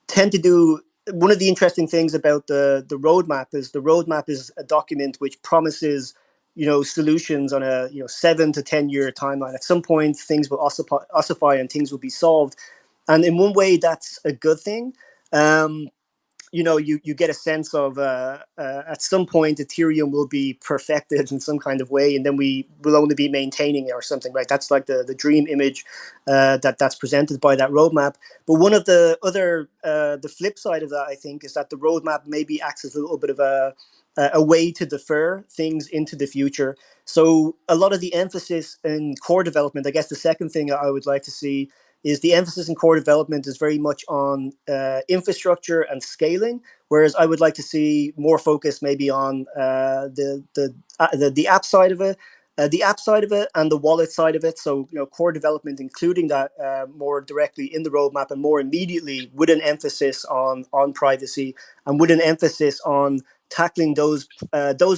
tend to do, one of the interesting things about the roadmap is a document which promises solutions on a 7 to 10 year timeline. At some point, things will ossify and things will be solved. And in one way, that's a good thing. You get a sense of at some point Ethereum will be perfected in some kind of way, and then we will only be maintaining it or something, right? That's like the dream image that's presented by that roadmap. But one of the other, the flip side of that, I think, is that the roadmap maybe acts as a little bit of a way to defer things into the future. So a lot of the emphasis in core development, I guess the second thing I would like to see is the emphasis in core development is very much on infrastructure and scaling, whereas I would like to see more focus maybe on the app side of it, and the wallet side of it. So core development, including that more directly in the roadmap and more immediately, with an emphasis on privacy and with an emphasis on tackling those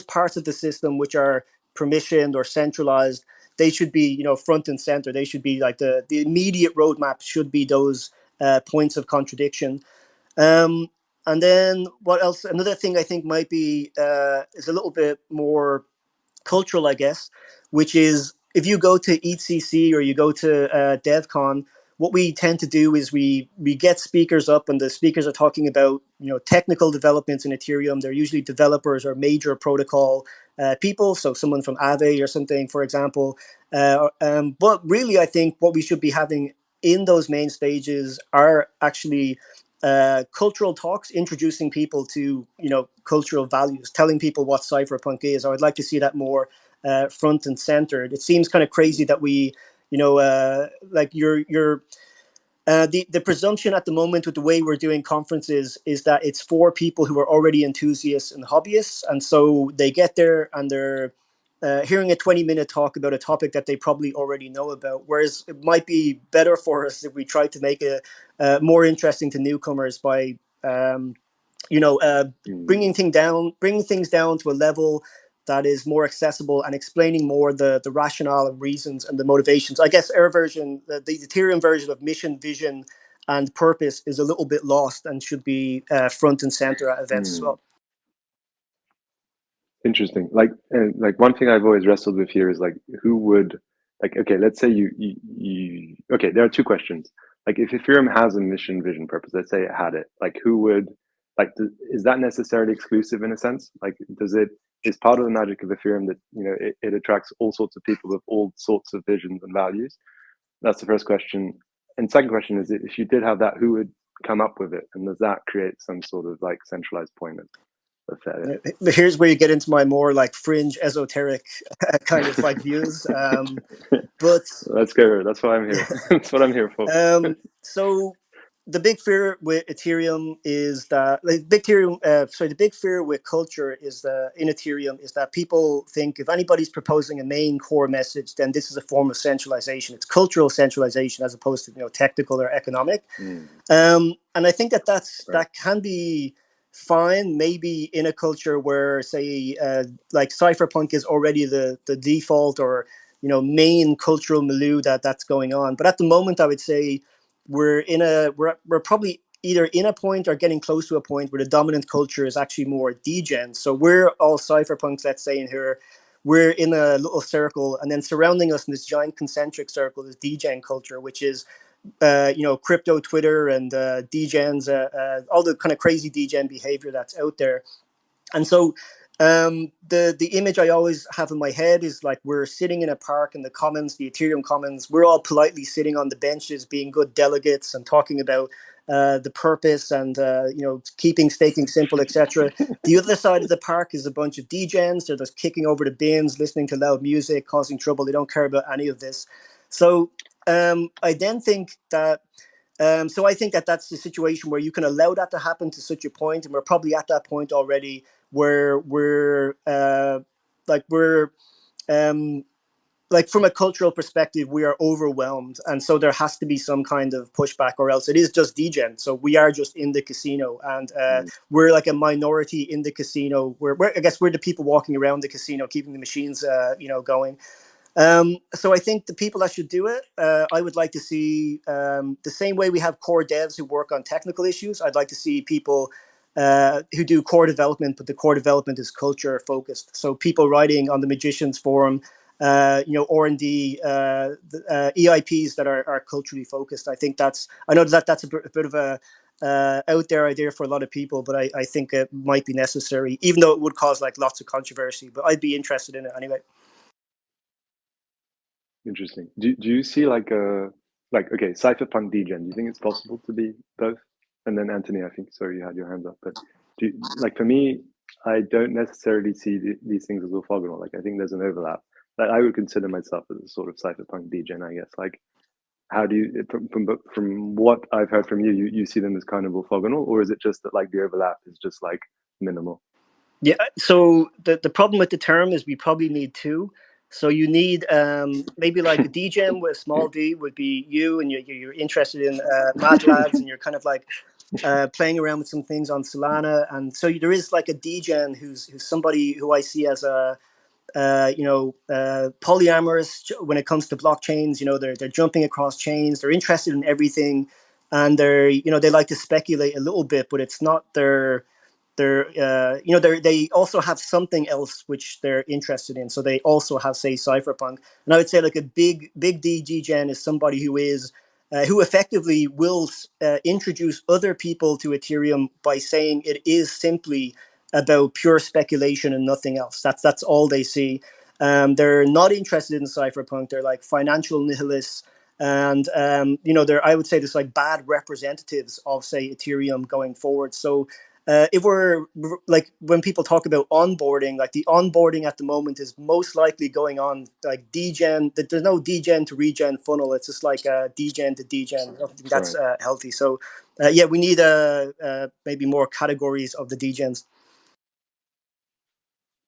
parts of the system which are permissioned or centralized. They should be, front and center. They should be like the immediate roadmap should be those points of contradiction. And then what else? Another thing I think might be is a little bit more cultural, I guess, which is if you go to EthCC or you go to DevCon, what we tend to do is we get speakers up, and the speakers are talking about technical developments in Ethereum. They're usually developers or major protocol people, so someone from Aave or something, for example. But really, I think what we should be having in those main stages are actually cultural talks, introducing people to cultural values, telling people what cypherpunk is. I would like to see that more front and centered. It seems kind of crazy that we like the presumption at the moment with the way we're doing conferences is that it's for people who are already enthusiasts and hobbyists, and so they get there and they're hearing a 20-minute talk about a topic that they probably already know about, whereas it might be better for us if we try to make it more interesting to newcomers by bringing things down to a level that is more accessible and explaining more the rationale and reasons and the motivations. I guess our version, the Ethereum version of mission, vision, and purpose is a little bit lost and should be front and center at events as well. Interesting. Like one thing I've always wrestled with here is like, who would, like, okay, let's say you okay, there are two questions. Like, if Ethereum has a mission, vision, purpose, let's say it had it, like, who would, like, is that necessarily exclusive in a sense? Like, is part of the magic of Ethereum that, it attracts all sorts of people with all sorts of visions and values? That's the first question. And second question is, if you did have that, who would come up with it? And does that create some sort of like centralized point of failure? Here's where you get into my more like fringe esoteric kind of like views. But let's go. That's why I'm here. That's what I'm here for. So the big fear with Ethereum is that the big fear with culture is that in Ethereum is that people think if anybody's proposing a main core message, then this is a form of centralization. It's cultural centralization as opposed to technical or economic. And I think that can be fine, maybe in a culture where, say, like cypherpunk is already the default or main cultural milieu that's going on. But at the moment, I would say we're probably either in a point or getting close to a point where the dominant culture is actually more degen. So we're all cypherpunks, let's say, in here. We're in a little circle, and then surrounding us in this giant concentric circle is degen culture, which is crypto Twitter and degens, all the kind of crazy degen behavior that's out there. And so the image I always have in my head is like we're sitting in a park in the commons, the Ethereum commons. We're all politely sitting on the benches, being good delegates and talking about the purpose and keeping staking simple, etc. The other side of the park is a bunch of degens. They're just kicking over the bins, listening to loud music, causing trouble. They don't care about any of this. So I then think that. So I think that that's the situation where you can allow that to happen to such a point, and we're probably at that point already where we're from a cultural perspective, we are overwhelmed, and so there has to be some kind of pushback, or else it is just degen. So we are just in the casino, and we're like a minority in the casino. I guess we're the people walking around the casino, keeping the machines, going. So I think the people that should do it, I would like to see the same way we have core devs who work on technical issues. I'd like to see people who do core development, but the core development is culture focused. So people writing on the Magicians Forum, R&D, EIPs that are culturally focused. I think that's a bit of a out there idea for a lot of people, but I think it might be necessary, even though it would cause like lots of controversy. But I'd be interested in it anyway. Interesting. Do you see okay, cypherpunk degen? Do you think it's possible to be both? And then Anthony, I think, sorry, you had your hands up, but for me, I don't necessarily see these things as orthogonal. Like, I think there's an overlap. Like, I would consider myself as a sort of cypherpunk degen, I guess. Like, how do you, from what I've heard from you see them as kind of orthogonal, or is it just that like the overlap is just like minimal? Yeah. So the problem with the term is we probably need two. So you need maybe like a degen with a small d would be you, and you're interested in Mad Lads, and you're kind of like playing around with some things on Solana, and so there is like a degen who's somebody who I see as a polyamorous when it comes to blockchains. They're jumping across chains. They're interested in everything, and they like to speculate a little bit, but it's not they also have something else which they're interested in. So they also have, say, cypherpunk. And I would say like a big D degen is somebody who is who effectively will introduce other people to Ethereum by saying it is simply about pure speculation and nothing else. That's all they see. They're not interested in cypherpunk. They're like financial nihilists, and they're, I would say, just like bad representatives of, say, Ethereum going forward. So if we're like, when people talk about onboarding, like the onboarding at the moment is most likely going on like degen. There's no degen to regen funnel. It's just like degen to degen. I don't think that's healthy. So yeah, we need maybe more categories of the degens.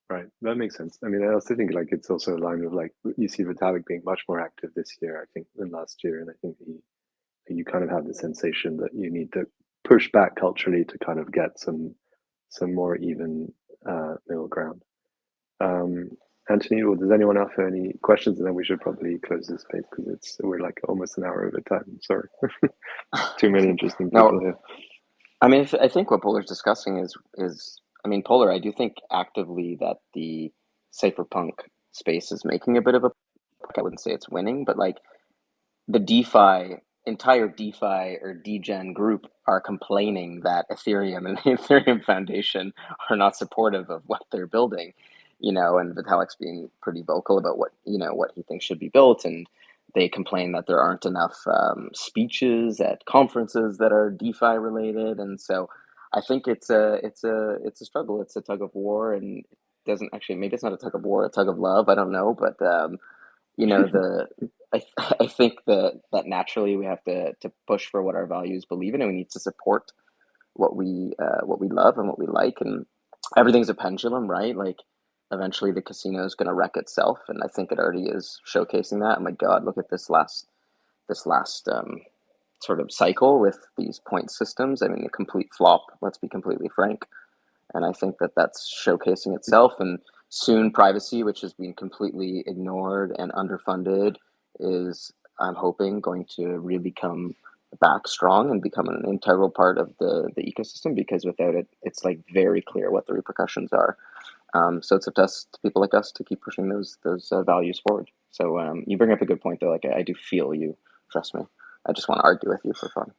Right, that makes sense. I mean, I also think like it's also aligned with like you see Vitalik being much more active this year, I think, than last year, and I think you kind of have the sensation that you need to push back culturally to kind of get some more even middle ground. Anthony, or does anyone else have any questions? And then we should probably close this space because we're like almost an hour over time. Sorry, too many interesting people here. I mean, I think what Polar's discussing is I mean, Polar, I do think actively that the cypherpunk space is making a bit of a, I wouldn't say it's winning, but like the entire DeFi or degen group are complaining that Ethereum and the Ethereum Foundation are not supportive of what they're building, and Vitalik's being pretty vocal about what he thinks should be built, and they complain that there aren't enough speeches at conferences that are DeFi related, and so I think it's a struggle. It's a tug of war, and it doesn't actually, maybe it's not a tug of war, a tug of love. I don't know, but I think that naturally we have to push for what our values believe in, and we need to support what we love and what we like, and everything's a pendulum, right? Like eventually the casino is going to wreck itself, and I think it already is showcasing that. Oh my God, look at this last sort of cycle with these point systems. I mean, a complete flop. Let's be completely frank. And I think that that's showcasing itself. And soon privacy, which has been completely ignored and underfunded, is, I'm hoping, going to really come back strong and become an integral part of the ecosystem, because without it, it's like very clear what the repercussions are. So it's up to us, to people like us, to keep pushing those values forward. So you bring up a good point, though. Like I do feel you. Trust me. I just want to argue with you for fun.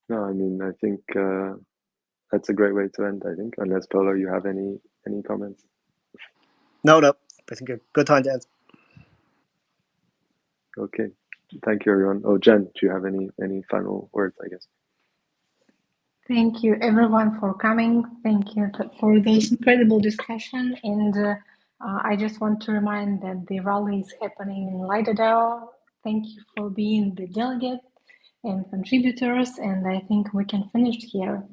No, I mean, I think that's a great way to end, I think, unless, Polo, you have any comments? No. I think a good time to end. Okay. Thank you, everyone. Oh, Jen, do you have any final words, I guess? Thank you, everyone, for coming. Thank you for this incredible discussion. And I just want to remind that the rally is happening in Lido DAO. Thank you for being the delegate and contributors. And I think we can finish here.